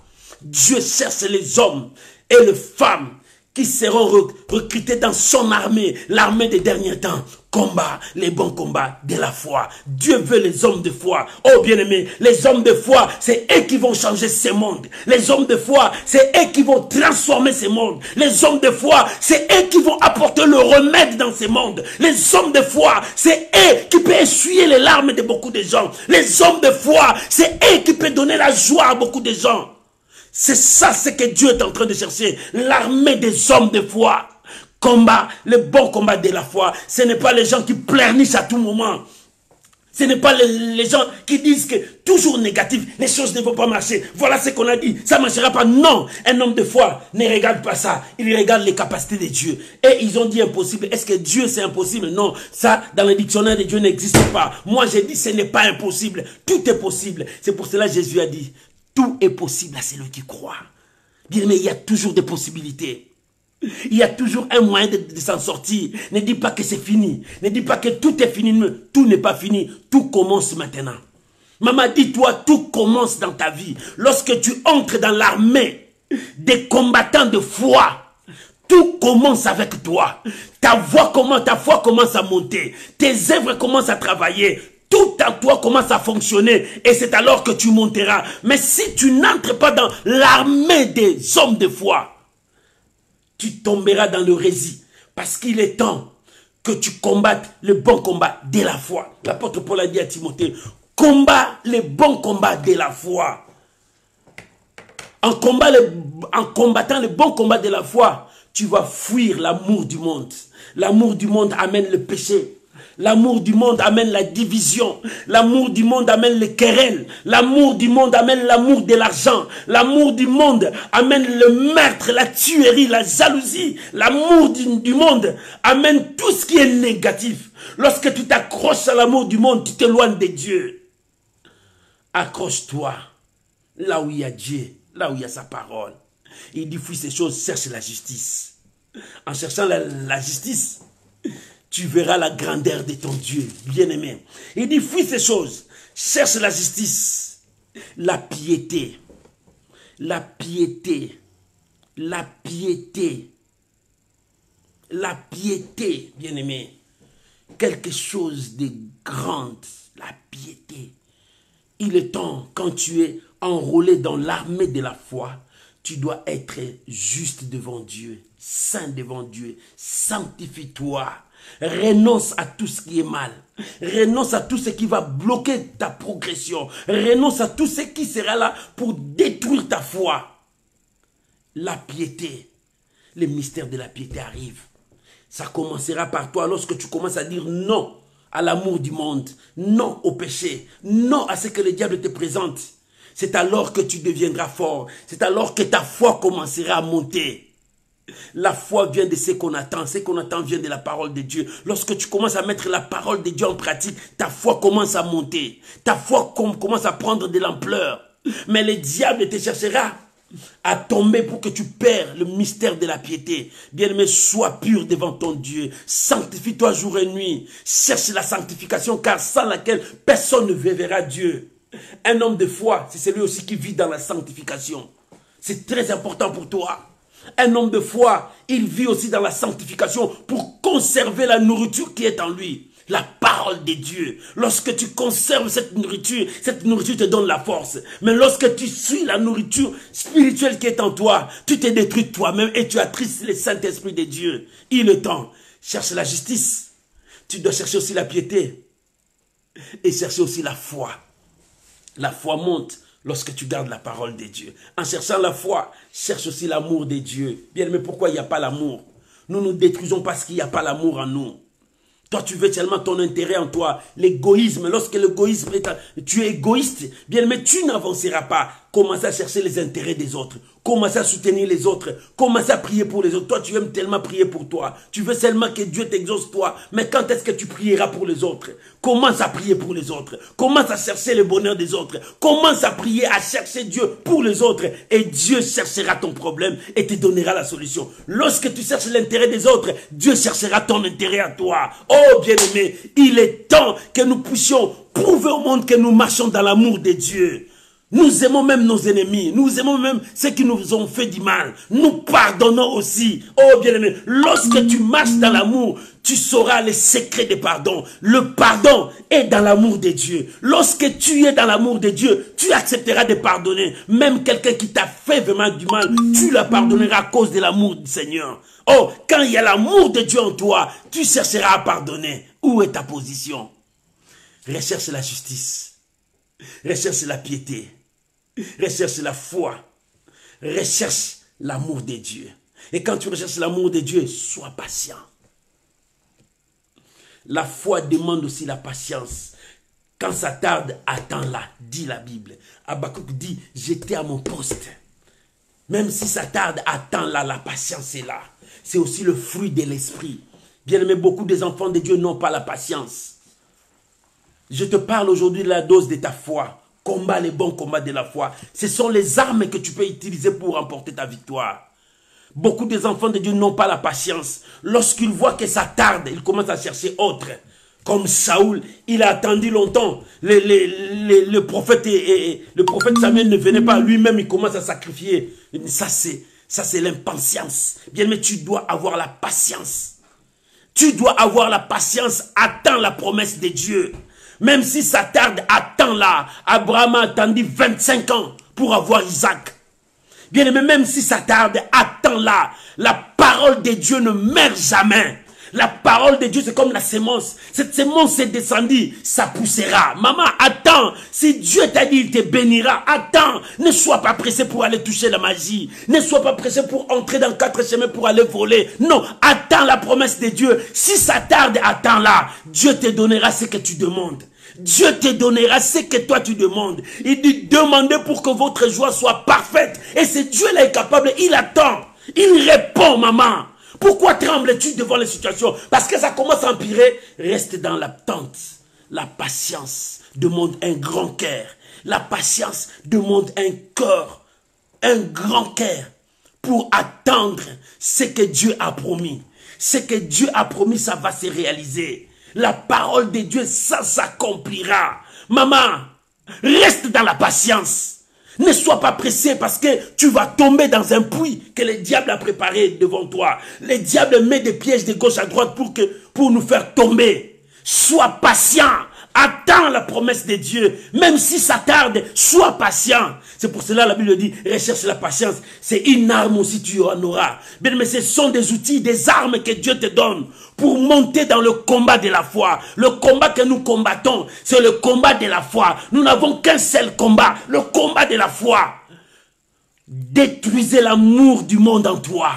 Dieu cherche les hommes et les femmes qui seront recrutés dans son armée, l'armée des derniers temps. Combat les bons combats de la foi. Dieu veut les hommes de foi. Oh bien-aimés, les hommes de foi, c'est eux qui vont changer ce monde. Les hommes de foi, c'est eux qui vont transformer ce monde. Les hommes de foi, c'est eux qui vont apporter le remède dans ce monde. Les hommes de foi, c'est eux qui peuvent essuyer les larmes de beaucoup de gens. Les hommes de foi, c'est eux qui peuvent donner la joie à beaucoup de gens. C'est ça ce que Dieu est en train de chercher. L'armée des hommes de foi. Combat, le bon combat de la foi. Ce n'est pas les gens qui pleurnichent à tout moment. Ce n'est pas les gens qui disent que toujours négatif, les choses ne vont pas marcher. Voilà ce qu'on a dit, ça ne marchera pas. Non, un homme de foi ne regarde pas ça. Il regarde les capacités de Dieu. Et ils ont dit impossible. Est-ce que Dieu c'est impossible? Non, ça dans le dictionnaire de Dieu n'existe pas. Moi j'ai dit ce n'est pas impossible. Tout est possible. C'est pour cela que Jésus a dit, tout est possible à celui qui croit. Bien, mais il y a toujours des possibilités. Il y a toujours un moyen de s'en sortir. Ne dis pas que c'est fini. Ne dis pas que tout est fini. Tout n'est pas fini. Tout commence maintenant. Maman, dis-toi, tout commence dans ta vie. Lorsque tu entres dans l'armée des combattants de foi, tout commence avec toi. Ta foi commence à monter. Tes œuvres commencent à travailler. Tout en toi commence à fonctionner. Et c'est alors que tu monteras. Mais si tu n'entres pas dans l'armée des hommes de foi, tu tomberas dans le rési. Parce qu'il est temps que tu combattes le bon combat de la foi. L'apôtre Paul a dit à Timothée, combat le bon combat de la foi. En combattant le bon combat de la foi, tu vas fuir l'amour du monde. L'amour du monde amène le péché. L'amour du monde amène la division. L'amour du monde amène les querelles. L'amour du monde amène l'amour de l'argent. L'amour du monde amène le meurtre, la tuerie, la jalousie. L'amour du monde amène tout ce qui est négatif. Lorsque tu t'accroches à l'amour du monde, tu t'éloignes de Dieu. Accroche-toi là où il y a Dieu, là où il y a sa parole. Il dit, fuis ces choses, cherche la justice. En cherchant la justice, tu verras la grandeur de ton Dieu, bien-aimé. Il dit, fuis ces choses, cherche la justice, la piété, la piété, la piété, la piété, bien-aimé. Quelque chose de grand, la piété. Il est temps, quand tu es enrôlé dans l'armée de la foi, tu dois être juste devant Dieu, saint devant Dieu, sanctifie-toi. Renonce à tout ce qui est mal. Renonce à tout ce qui va bloquer ta progression. Renonce à tout ce qui sera là pour détruire ta foi. La piété. Le mystère de la piété arrive. Ça commencera par toi lorsque tu commences à dire non à l'amour du monde, non au péché, non à ce que le diable te présente. C'est alors que tu deviendras fort. C'est alors que ta foi commencera à monter. La foi vient de ce qu'on attend. Ce qu'on attend vient de la parole de Dieu. Lorsque tu commences à mettre la parole de Dieu en pratique, ta foi commence à monter. Ta foi commence à prendre de l'ampleur. Mais le diable te cherchera à tomber pour que tu perds le mystère de la piété. Bien-aimé, sois pur devant ton Dieu. Sanctifie-toi jour et nuit. Cherche la sanctification, car sans laquelle personne ne verra Dieu. Un homme de foi, c'est celui aussi qui vit dans la sanctification. C'est très important pour toi. Un homme de foi, il vit aussi dans la sanctification pour conserver la nourriture qui est en lui. La parole de Dieu. Lorsque tu conserves cette nourriture te donne la force. Mais lorsque tu suis la nourriture spirituelle qui est en toi, tu te détruis toi-même et tu attristes le Saint-Esprit de Dieu. Il est temps. Cherche la justice. Tu dois chercher aussi la piété. Et chercher aussi la foi. La foi monte lorsque tu gardes la parole de Dieu. En cherchant la foi, cherche aussi l'amour de Dieu. Bien, mais pourquoi il n'y a pas l'amour? Nous nous détruisons parce qu'il n'y a pas l'amour en nous. Toi, tu veux tellement ton intérêt en toi. L'égoïsme, lorsque l'égoïsme est... Tu es égoïste, bien, mais tu n'avanceras pas. Commence à chercher les intérêts des autres. Commence à soutenir les autres. Commence à prier pour les autres. Toi, tu aimes tellement prier pour toi. Tu veux seulement que Dieu t'exauce toi. Mais quand est-ce que tu prieras pour les autres? Commence à prier pour les autres. Commence à chercher le bonheur des autres. Commence à prier, à chercher Dieu pour les autres. Et Dieu cherchera ton problème et te donnera la solution. Lorsque tu cherches l'intérêt des autres, Dieu cherchera ton intérêt à toi. Oh bien-aimé, il est temps que nous puissions prouver au monde que nous marchons dans l'amour de Dieu. Nous aimons même nos ennemis. Nous aimons même ceux qui nous ont fait du mal. Nous pardonnons aussi. Oh bien-aimé, lorsque tu marches dans l'amour, tu sauras les secrets des pardons. Le pardon est dans l'amour de Dieu. Lorsque tu es dans l'amour de Dieu, tu accepteras de pardonner. Même quelqu'un qui t'a fait vraiment du mal, tu la pardonneras à cause de l'amour du Seigneur. Oh, quand il y a l'amour de Dieu en toi, tu chercheras à pardonner. Où est ta position? Recherche la justice. Recherche la piété. Recherche la foi. Recherche l'amour de Dieu. Et quand tu recherches l'amour de Dieu, sois patient. La foi demande aussi la patience. Quand ça tarde, attends-la, dit la Bible. Habakkuk dit, j'étais à mon poste. Même si ça tarde, attends-la, la patience est là. C'est aussi le fruit de l'esprit. Bien aimé, beaucoup des enfants de Dieu n'ont pas la patience. Je te parle aujourd'hui de la dose de ta foi. Combat les bons combats de la foi. Ce sont les armes que tu peux utiliser pour remporter ta victoire. Beaucoup des enfants de Dieu n'ont pas la patience. Lorsqu'ils voient que ça tarde, ils commencent à chercher autre. Comme Saoul, il a attendu longtemps. Le prophète Samuel ne venait pas. Lui-même, il commence à sacrifier. Ça, c'est l'impatience. Bien, mais tu dois avoir la patience. Tu dois avoir la patience. Attends la promesse de Dieu. Même si ça tarde, attends-la. Abraham a attendu 25 ans pour avoir Isaac. Bien aimé, même si ça tarde, attends-la. La parole de Dieu ne meurt jamais. La parole de Dieu, c'est comme la sémence. Cette sémence est descendue, ça poussera. Maman, attends. Si Dieu t'a dit, il te bénira. Attends. Ne sois pas pressé pour aller toucher la magie. Ne sois pas pressé pour entrer dans 4 chemins pour aller voler. Non, attends la promesse de Dieu. Si ça tarde, attends-la. Dieu te donnera ce que tu demandes. Dieu te donnera ce que toi tu demandes. Il dit, demandez pour que votre joie soit parfaite. Et c'est Dieu là est capable, il attend. Il répond, maman. Pourquoi trembles-tu devant les situations? Parce que ça commence à empirer. Reste dans l'attente. La patience demande un grand cœur. La patience demande un cœur, un grand cœur pour attendre ce que Dieu a promis. Ce que Dieu a promis, ça va se réaliser. La parole de Dieu, ça s'accomplira. Maman, reste dans la patience. Ne sois pas pressé parce que tu vas tomber dans un puits que le diable a préparé devant toi. Le diable met des pièges de gauche à droite pour nous faire tomber. Sois patient. Attends la promesse de Dieu. Même si ça tarde, sois patient. C'est pour cela la Bible dit, recherche la patience. C'est une arme aussi, tu en auras. Bien, mais ce sont des outils, des armes que Dieu te donne pour monter dans le combat de la foi. Le combat que nous combattons, c'est le combat de la foi. Nous n'avons qu'un seul combat, le combat de la foi. Détruisez l'amour du monde en toi.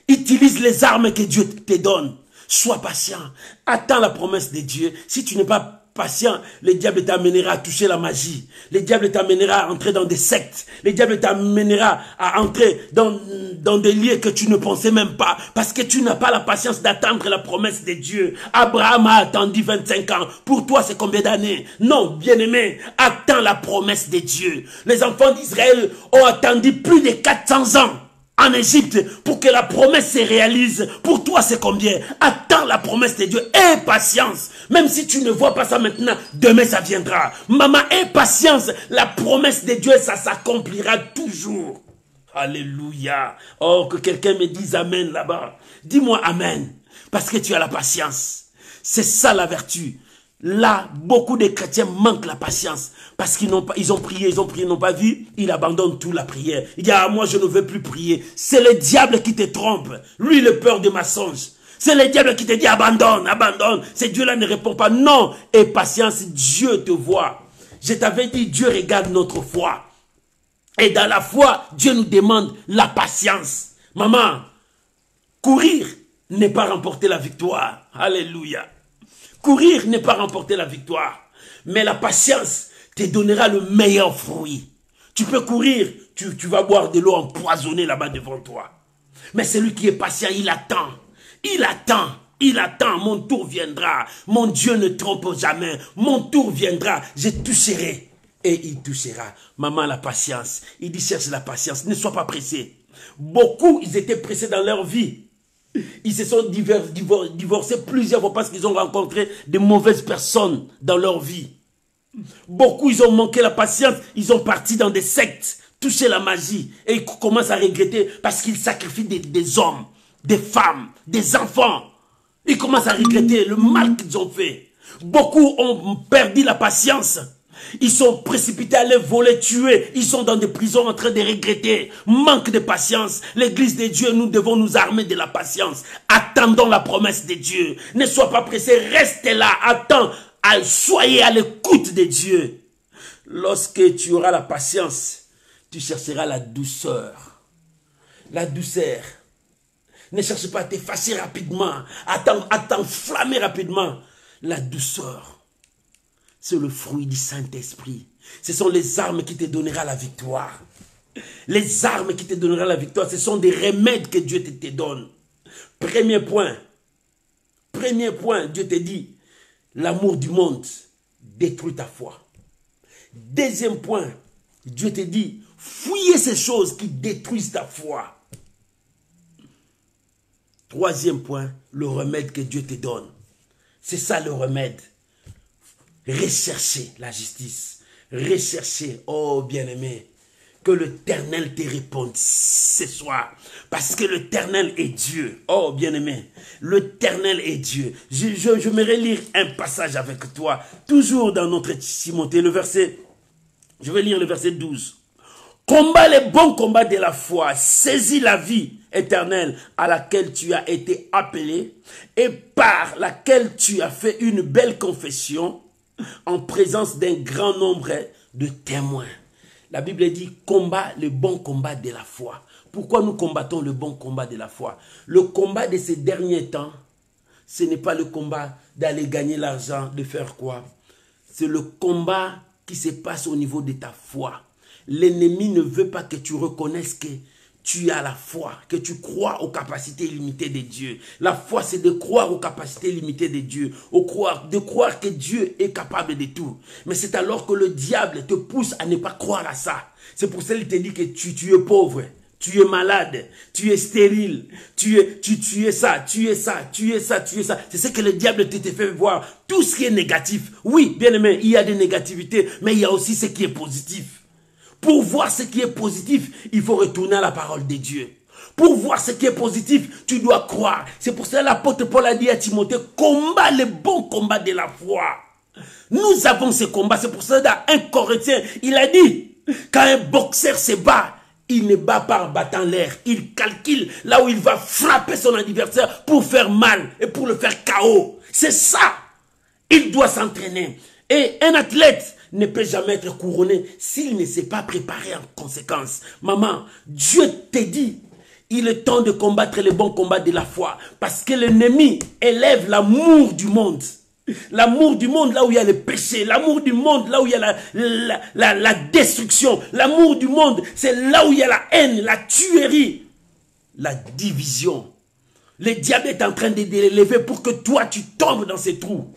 Utilise les armes que Dieu te donne. Sois patient. Attends la promesse de Dieu. Si tu n'es pas patient, le diable t'amènera à toucher la magie. Le diable t'amènera à entrer dans des sectes. Le diable t'amènera à entrer dans des lieux que tu ne pensais même pas. Parce que tu n'as pas la patience d'attendre la promesse de Dieu. Abraham a attendu 25 ans. Pour toi, c'est combien d'années? Non, bien-aimé, attends la promesse de Dieu. Les enfants d'Israël ont attendu plus de 400 ans en Égypte pour que la promesse se réalise. Pour toi, c'est combien? Attends la promesse de Dieu. Aie patience. Même si tu ne vois pas ça maintenant, demain ça viendra. Maman, aie patience. La promesse de Dieu, ça s'accomplira toujours. Alléluia. Oh, que quelqu'un me dise amen là-bas. Dis-moi amen. Parce que tu as la patience. C'est ça la vertu. Là, beaucoup de chrétiens manquent la patience. Parce qu'ils n'ont pas, ils ont prié, ils n'ont pas vu, ils abandonnent tout la prière. Il dit, ah, moi je ne veux plus prier. C'est le diable qui te trompe. Lui, le peur de mensonge. C'est le diable qui te dit, abandonne, abandonne. Ce Dieu-là ne répond pas. Non, et patience, Dieu te voit. Je t'avais dit, Dieu regarde notre foi. Et dans la foi, Dieu nous demande la patience. Maman, courir n'est pas remporter la victoire. Alléluia. Courir n'est pas remporter la victoire. Mais la patience te donnera le meilleur fruit. Tu peux courir, tu vas boire de l'eau empoisonnée là-bas devant toi. Mais celui qui est patient, il attend. Il attend. Il attend. Mon tour viendra. Mon Dieu ne trompe jamais. Mon tour viendra. Je toucherai. Et il touchera. Maman, la patience. Il dit, cherche la patience. Ne sois pas pressé. Beaucoup, ils étaient pressés dans leur vie. Ils se sont divorcés plusieurs fois parce qu'ils ont rencontré de mauvaises personnes dans leur vie. Beaucoup, ils ont manqué la patience. Ils ont parti dans des sectes, touché la magie. Et ils commencent à regretter parce qu'ils sacrifient des hommes, des femmes, des enfants. Ils commencent à regretter le mal qu'ils ont fait. Beaucoup ont perdu la patience. Ils sont précipités à aller voler, tuer. Ils sont dans des prisons en train de regretter. Manque de patience. L'église de Dieu, nous devons nous armer de la patience. Attendons la promesse de Dieu. Ne sois pas pressé, reste là. Attends. Soyez à l'écoute de Dieu. Lorsque tu auras la patience, tu chercheras la douceur. La douceur. Ne cherche pas à t'effacer rapidement, à t'enflammer rapidement. La douceur, c'est le fruit du Saint-Esprit. Ce sont les armes qui te donneront la victoire. Les armes qui te donneront la victoire, ce sont des remèdes que Dieu te donne. Premier point, Dieu te dit, l'amour du monde détruit ta foi. Deuxième point, Dieu te dit, fouillez ces choses qui détruisent ta foi. Troisième point, le remède que Dieu te donne. C'est ça le remède. Recherchez la justice. Recherchez, oh bien-aimé, que l'Éternel te réponde ce soir. Parce que l'Éternel est Dieu. Oh bien-aimé, l'Éternel est Dieu. J'aimerais lire un passage avec toi. Toujours dans notre Timothée, le verset, je vais lire le verset 12. Combat les bons combats de la foi, saisis la vie éternelle à laquelle tu as été appelé et par laquelle tu as fait une belle confession en présence d'un grand nombre de témoins. La Bible dit combat le bon combat de la foi. Pourquoi nous combattons le bon combat de la foi? Le combat de ces derniers temps, ce n'est pas le combat d'aller gagner l'argent, de faire quoi? C'est le combat qui se passe au niveau de ta foi. L'ennemi ne veut pas que tu reconnaisses que tu as la foi, que tu crois aux capacités illimitées de Dieu. La foi, c'est de croire aux capacités limitées de Dieu, de croire que Dieu est capable de tout. Mais c'est alors que le diable te pousse à ne pas croire à ça. C'est pour ça qu'il te dit que tu es pauvre, tu es malade, tu es stérile, tu es ça, tu es ça, tu es ça, tu es ça. C'est ce que le diable te fait voir. Tout ce qui est négatif. Oui, bien aimé, il y a des négativités, mais il y a aussi ce qui est positif. Pour voir ce qui est positif, il faut retourner à la parole de Dieu. Pour voir ce qui est positif, tu dois croire. C'est pour ça que l'apôtre Paul a dit à Timothée, combat le bon combat de la foi. Nous avons ce combat. C'est pour ça que dans 1 Corinthiens, il a dit, quand un boxeur se bat, il ne bat pas en battant l'air. Il calcule là où il va frapper son adversaire pour faire mal et pour le faire KO. C'est ça. Il doit s'entraîner. Et un athlète ne peut jamais être couronné s'il ne s'est pas préparé en conséquence. Maman, Dieu te dit, il est temps de combattre les bons combats de la foi. Parce que l'ennemi élève l'amour du monde. L'amour du monde là où il y a le péché. L'amour du monde là où il y a la destruction. L'amour du monde, c'est là où il y a la haine, la tuerie, la division. Le diable est en train de l'élever pour que toi tu tombes dans ces trous.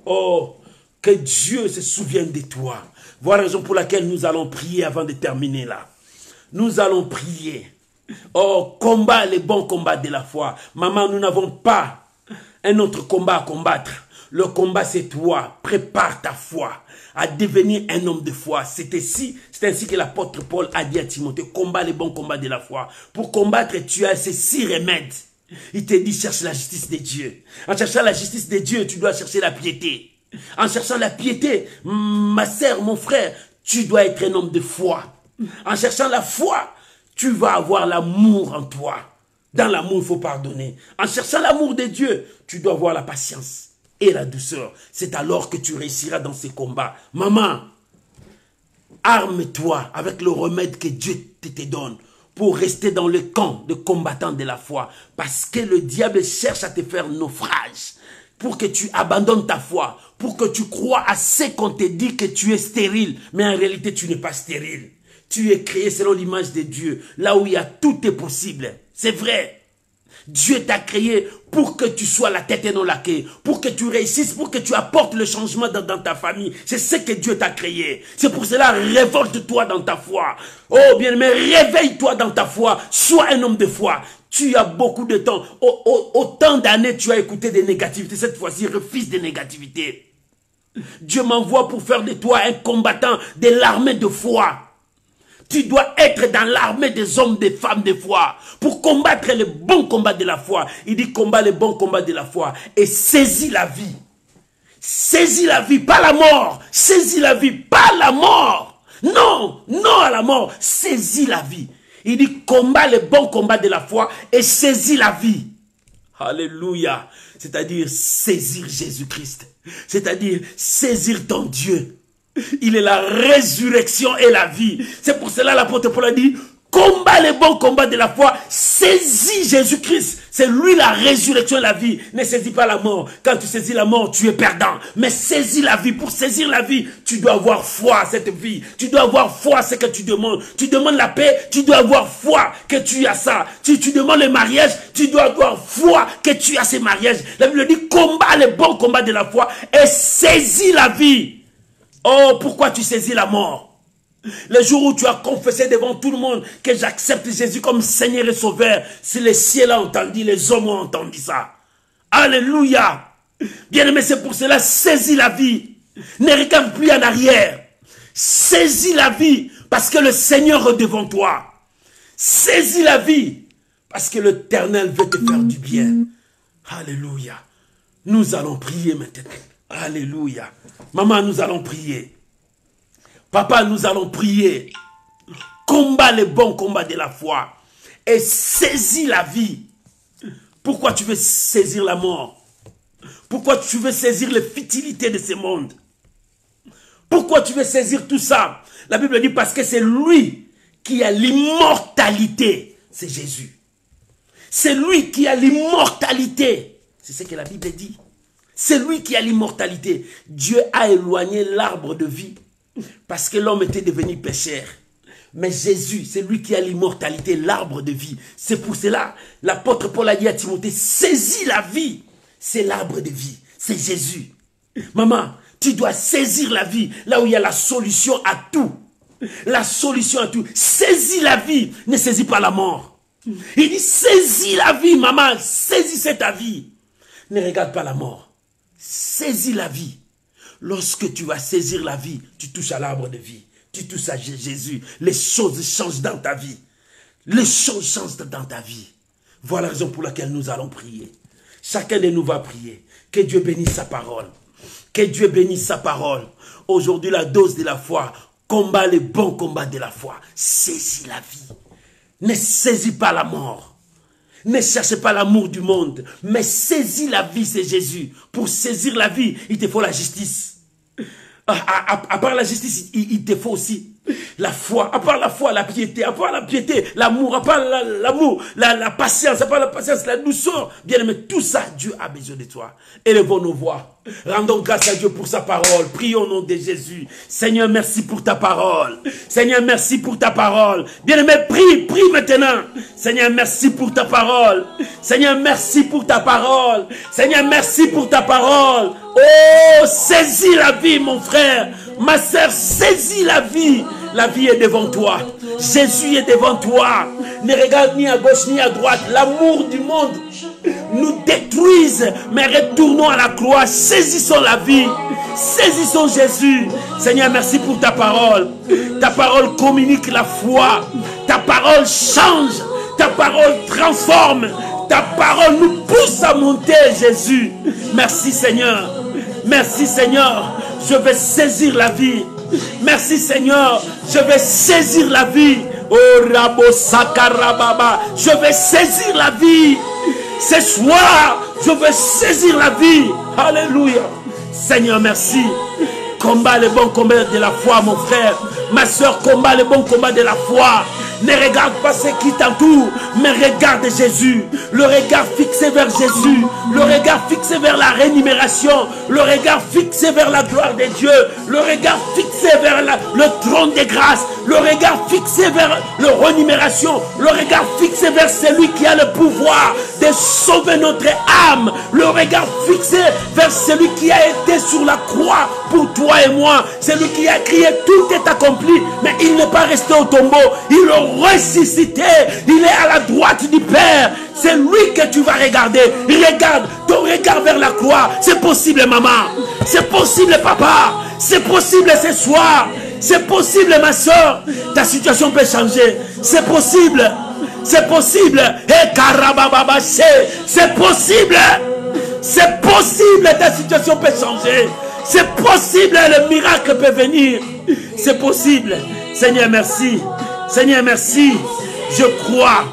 Oh, que Dieu se souvienne de toi. Voilà la raison pour laquelle nous allons prier avant de terminer là. Nous allons prier. Oh, combat les bons combats de la foi. Maman, nous n'avons pas un autre combat à combattre. Le combat, c'est toi. Prépare ta foi à devenir un homme de foi. C'est ainsi que l'apôtre Paul a dit à Timothée, combat les bons combats de la foi. Pour combattre, tu as ces 6 remèdes. Il te dit, cherche la justice de Dieu. En cherchant la justice de Dieu, tu dois chercher la piété. En cherchant la piété, ma sœur, mon frère, tu dois être un homme de foi. En cherchant la foi, tu vas avoir l'amour en toi. Dans l'amour, il faut pardonner. En cherchant l'amour de Dieu, tu dois avoir la patience et la douceur. C'est alors que tu réussiras dans ces combats. Maman, arme-toi avec le remède que Dieu te donne pour rester dans le camp de combattants de la foi. Parce que le diable cherche à te faire naufrage. Pour que tu abandonnes ta foi, pour que tu crois à ce qu'on te dit que tu es stérile. Mais en réalité, tu n'es pas stérile. Tu es créé selon l'image de Dieu, là où il y a tout est possible. C'est vrai. Dieu t'a créé pour que tu sois la tête et non la queue, pour que tu réussisses, pour que tu apportes le changement dans ta famille. C'est ce que Dieu t'a créé. C'est pour cela, révolte-toi dans ta foi. Oh bien-aimé, réveille-toi dans ta foi. Sois un homme de foi. Tu as beaucoup de temps. Autant d'années, tu as écouté des négativités. Cette fois-ci, refuse des négativités. Dieu m'envoie pour faire de toi un combattant de l'armée de foi. Tu dois être dans l'armée des hommes, des femmes de foi. Pour combattre les bons combats de la foi. Il dit combat les bons combats de la foi. Et saisis la vie. Saisis la vie, pas la mort. Saisis la vie, pas la mort. Non, non à la mort. Saisis la vie. Il dit combat les bons combats de la foi et saisis la vie. Alléluia. C'est-à-dire saisir Jésus-Christ. C'est-à-dire saisir ton Dieu. Il est la résurrection et la vie. C'est pour cela l'apôtre Paul a dit Combat les bons combats de la foi. Saisis Jésus-Christ. C'est lui la résurrection et la vie. Ne saisis pas la mort. Quand tu saisis la mort, tu es perdant. Mais saisis la vie. Pour saisir la vie, tu dois avoir foi à cette vie. Tu dois avoir foi à ce que tu demandes. Tu demandes la paix, tu dois avoir foi que tu as ça. Tu demandes le mariage, tu dois avoir foi que tu as ce mariage. La Bible dit, combat les bons combats de la foi et saisis la vie. Oh, pourquoi tu saisis la mort? Le jour où tu as confessé devant tout le monde que j'accepte Jésus comme Seigneur et Sauveur, si les cieux l'ont entendu, les hommes ont entendu ça. Alléluia. Bien-aimé, c'est pour cela, saisis la vie. Ne regarde plus en arrière. Saisis la vie parce que le Seigneur est devant toi. Saisis la vie parce que l'Éternel veut te faire du bien. Alléluia. Nous allons prier maintenant. Alléluia. Maman, nous allons prier. Papa, nous allons prier. Combat les bons combats de la foi. Et saisis la vie. Pourquoi tu veux saisir la mort? Pourquoi tu veux saisir les futilités de ce monde? Pourquoi tu veux saisir tout ça? La Bible dit parce que c'est lui qui a l'immortalité. C'est Jésus. C'est lui qui a l'immortalité. C'est ce que la Bible dit. C'est lui qui a l'immortalité. Dieu a éloigné l'arbre de vie parce que l'homme était devenu pécheur. Mais Jésus, c'est lui qui a l'immortalité, l'arbre de vie. C'est pour cela, l'apôtre Paul a dit à Timothée, saisis la vie. C'est l'arbre de vie. C'est Jésus. Maman, tu dois saisir la vie, là où il y a la solution à tout. La solution à tout. Saisis la vie, ne saisis pas la mort. Il dit, saisis la vie, maman, saisissez ta vie. Ne regarde pas la mort. Saisis la vie. Lorsque tu vas saisir la vie, tu touches à l'arbre de vie. Tu touches à Jésus. Les choses changent dans ta vie. Les choses changent dans ta vie. Voilà la raison pour laquelle nous allons prier. Chacun de nous va prier. Que Dieu bénisse sa parole. Que Dieu bénisse sa parole. Aujourd'hui, la dose de la foi. Combat les bons combats de la foi. Saisis la vie. Ne saisis pas la mort. Ne cherchez pas l'amour du monde. Mais saisis la vie, c'est Jésus. Pour saisir la vie, il te faut la justice. À part la justice, il te faut aussi la foi. À part la foi, la piété. À part la piété, l'amour. À part l'amour, la patience. À part la patience, la douceur. Bien aimé, tout ça, Dieu a besoin de toi. Élevons nos voix. Rendons grâce à Dieu pour sa parole. Prions au nom de Jésus. Seigneur, merci pour ta parole. Seigneur, merci pour ta parole. Bien aimé, prie maintenant. Seigneur, merci pour ta parole. Seigneur, merci pour ta parole. Seigneur, merci pour ta parole. Oh, saisis la vie, mon frère. Ma sœur, saisis la vie. La vie est devant toi. Jésus est devant toi. Ne regarde ni à gauche ni à droite. L'amour du monde nous détruise. Mais retournons à la croix. Saisissons la vie. Saisissons Jésus. Seigneur, merci pour ta parole. Ta parole communique la foi. Ta parole change. Ta parole transforme. Ta parole nous pousse à monter, Jésus. Merci, Seigneur. Merci, Seigneur. Je vais saisir la vie. Merci, Seigneur. Je vais saisir la vie. Oh, Rabo Sakarababa. Je vais saisir la vie. Ce soir, je vais saisir la vie. Alléluia. Seigneur, merci. Combat le bon combat de la foi, mon frère. Ma soeur, combat le bon combat de la foi. Ne regarde pas ce qui t'entoure, mais regarde Jésus. Le regard fixé vers Jésus. Le regard fixé vers la rémunération. Le regard fixé vers la gloire de Dieu. Le regard fixé vers le trône de grâce. Le regard fixé vers la rémunération. Le regard fixé vers celui qui a le pouvoir de sauver notre âme. Le regard fixé vers celui qui a été sur la croix pour toi et moi. Celui qui a crié, tout est accompli. Mais il n'est pas resté au tombeau. Il a ressuscité. Il est à la droite du Père. C'est lui que tu vas regarder. Regarde ton regard vers la croix. C'est possible, maman. C'est possible, papa. C'est possible ce soir. C'est possible, ma soeur. Ta situation peut changer. C'est possible. C'est possible. Et Karababa, c'est possible. C'est possible. Ta situation peut changer. C'est possible. Le miracle peut venir. C'est possible. Seigneur, merci. Seigneur, merci. Je crois.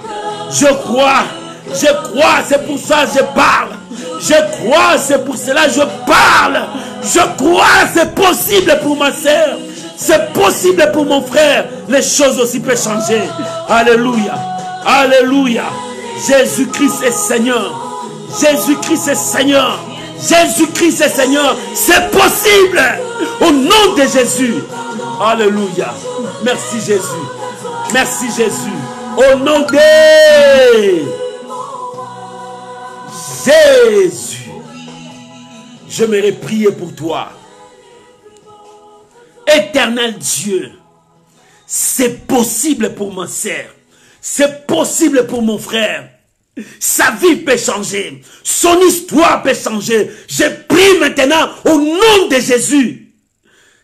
Je crois. Je crois. C'est pour ça que je parle. Je crois. C'est pour cela que je parle. Je crois. C'est possible pour ma sœur. C'est possible pour mon frère. Les choses aussi peuvent changer. Alléluia. Alléluia. Jésus-Christ est Seigneur. Jésus-Christ est Seigneur. Jésus-Christ est Seigneur. C'est possible. Au nom de Jésus. Alléluia. Merci Jésus. Merci Jésus. Au nom de Jésus. J'aimerais prier pour toi. Éternel Dieu, c'est possible pour mon sœur, c'est possible pour mon frère. Sa vie peut changer, son histoire peut changer. Je prie maintenant au nom de Jésus.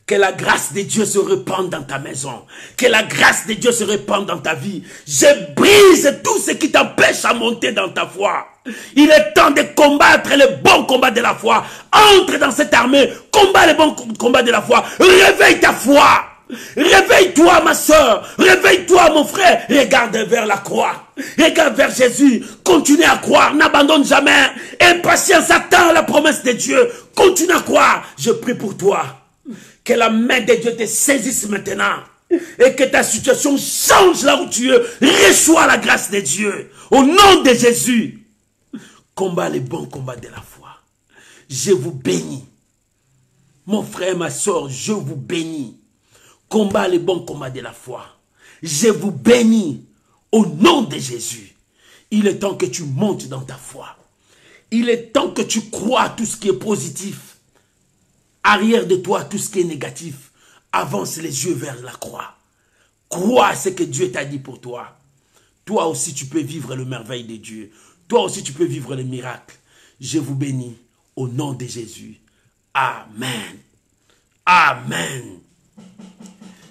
Que la grâce de Dieu se répande dans ta maison. Que la grâce de Dieu se répande dans ta vie. Je brise tout ce qui t'empêche à monter dans ta foi. Il est temps de combattre le bon combat de la foi. Entre dans cette armée. Combat le bon combat de la foi. Réveille ta foi. Réveille-toi ma soeur. Réveille-toi mon frère. Regarde vers la croix. Regarde vers Jésus. Continue à croire. N'abandonne jamais. Impatience, attends la promesse de Dieu. Continue à croire. Je prie pour toi. Que la main de Dieu te saisisse maintenant. Et que ta situation change là où tu es. Reçois la grâce de Dieu. Au nom de Jésus. Combat les bons combats de la foi. Je vous bénis. Mon frère, ma soeur, je vous bénis. Combat les bons combats de la foi. Je vous bénis. Au nom de Jésus. Il est temps que tu montes dans ta foi. Il est temps que tu crois à tout ce qui est positif. Arrière de toi, tout ce qui est négatif. Avance les yeux vers la croix. Crois à ce que Dieu t'a dit pour toi. Toi aussi, tu peux vivre le merveille de Dieu. Toi aussi, tu peux vivre le miracle. Je vous bénis au nom de Jésus. Amen. Amen.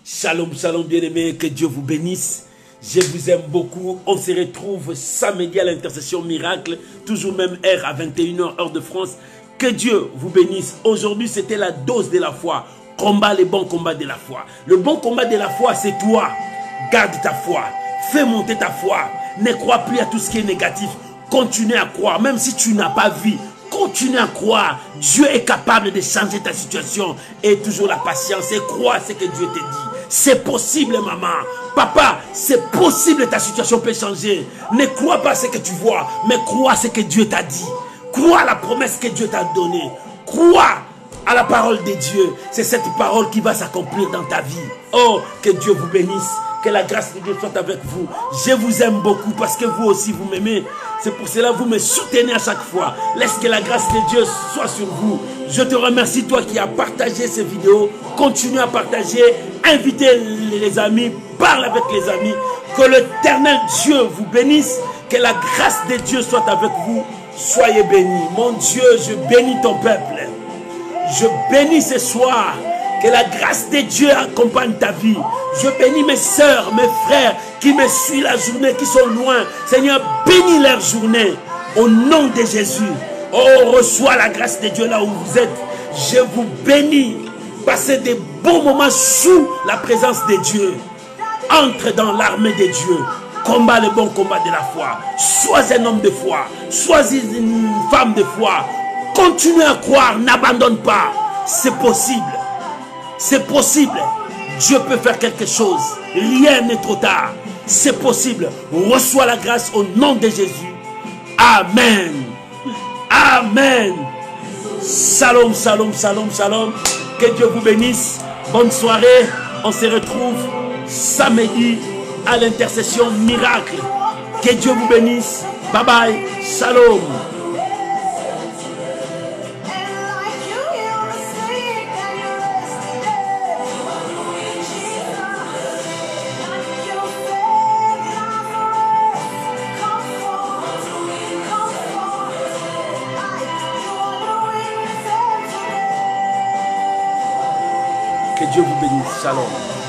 Shalom, shalom, bien-aimés. Que Dieu vous bénisse. Je vous aime beaucoup. On se retrouve samedi à l'intercession miracle. Toujours même heure à 21 h, heure de France. Que Dieu vous bénisse. Aujourd'hui, c'était la dose de la foi. Combat les bons combats de la foi. Le bon combat de la foi, c'est toi. Garde ta foi. Fais monter ta foi. Ne crois plus à tout ce qui est négatif. Continue à croire. Même si tu n'as pas vu, continue à croire. Dieu est capable de changer ta situation. Et toujours la patience. Et crois ce que Dieu te dit. C'est possible, maman. Papa, c'est possible, ta situation peut changer. Ne crois pas ce que tu vois, mais crois ce que Dieu t'a dit. Crois à la promesse que Dieu t'a donnée. Crois à la parole de Dieu. C'est cette parole qui va s'accomplir dans ta vie. Oh, que Dieu vous bénisse. Que la grâce de Dieu soit avec vous. Je vous aime beaucoup parce que vous aussi vous m'aimez. C'est pour cela que vous me soutenez à chaque fois. Laisse que la grâce de Dieu soit sur vous. Je te remercie, toi qui as partagé ces vidéos. Continue à partager. Invitez les amis. Parle avec les amis. Que l'Éternel Dieu vous bénisse. Que la grâce de Dieu soit avec vous. Soyez bénis. Mon Dieu, je bénis ton peuple. Je bénis ce soir. Que la grâce de Dieu accompagne ta vie. Je bénis mes soeurs, mes frères qui me suivent la journée, qui sont loin. Seigneur, bénis leur journée. Au nom de Jésus. Oh, reçois la grâce de Dieu là où vous êtes. Je vous bénis. Passez des bons moments sous la présence de Dieu. Entre dans l'armée de Dieu. Combat le bon combat de la foi. Sois un homme de foi. Sois une femme de foi. Continue à croire. N'abandonne pas. C'est possible. C'est possible. Dieu peut faire quelque chose. Rien n'est trop tard. C'est possible. Reçois la grâce au nom de Jésus. Amen. Amen. Shalom, shalom, shalom, shalom. Que Dieu vous bénisse. Bonne soirée. On se retrouve samedi à l'intercession miracle. Que Dieu vous bénisse. Bye bye. Shalom. Que Dieu vous bénisse. Shalom.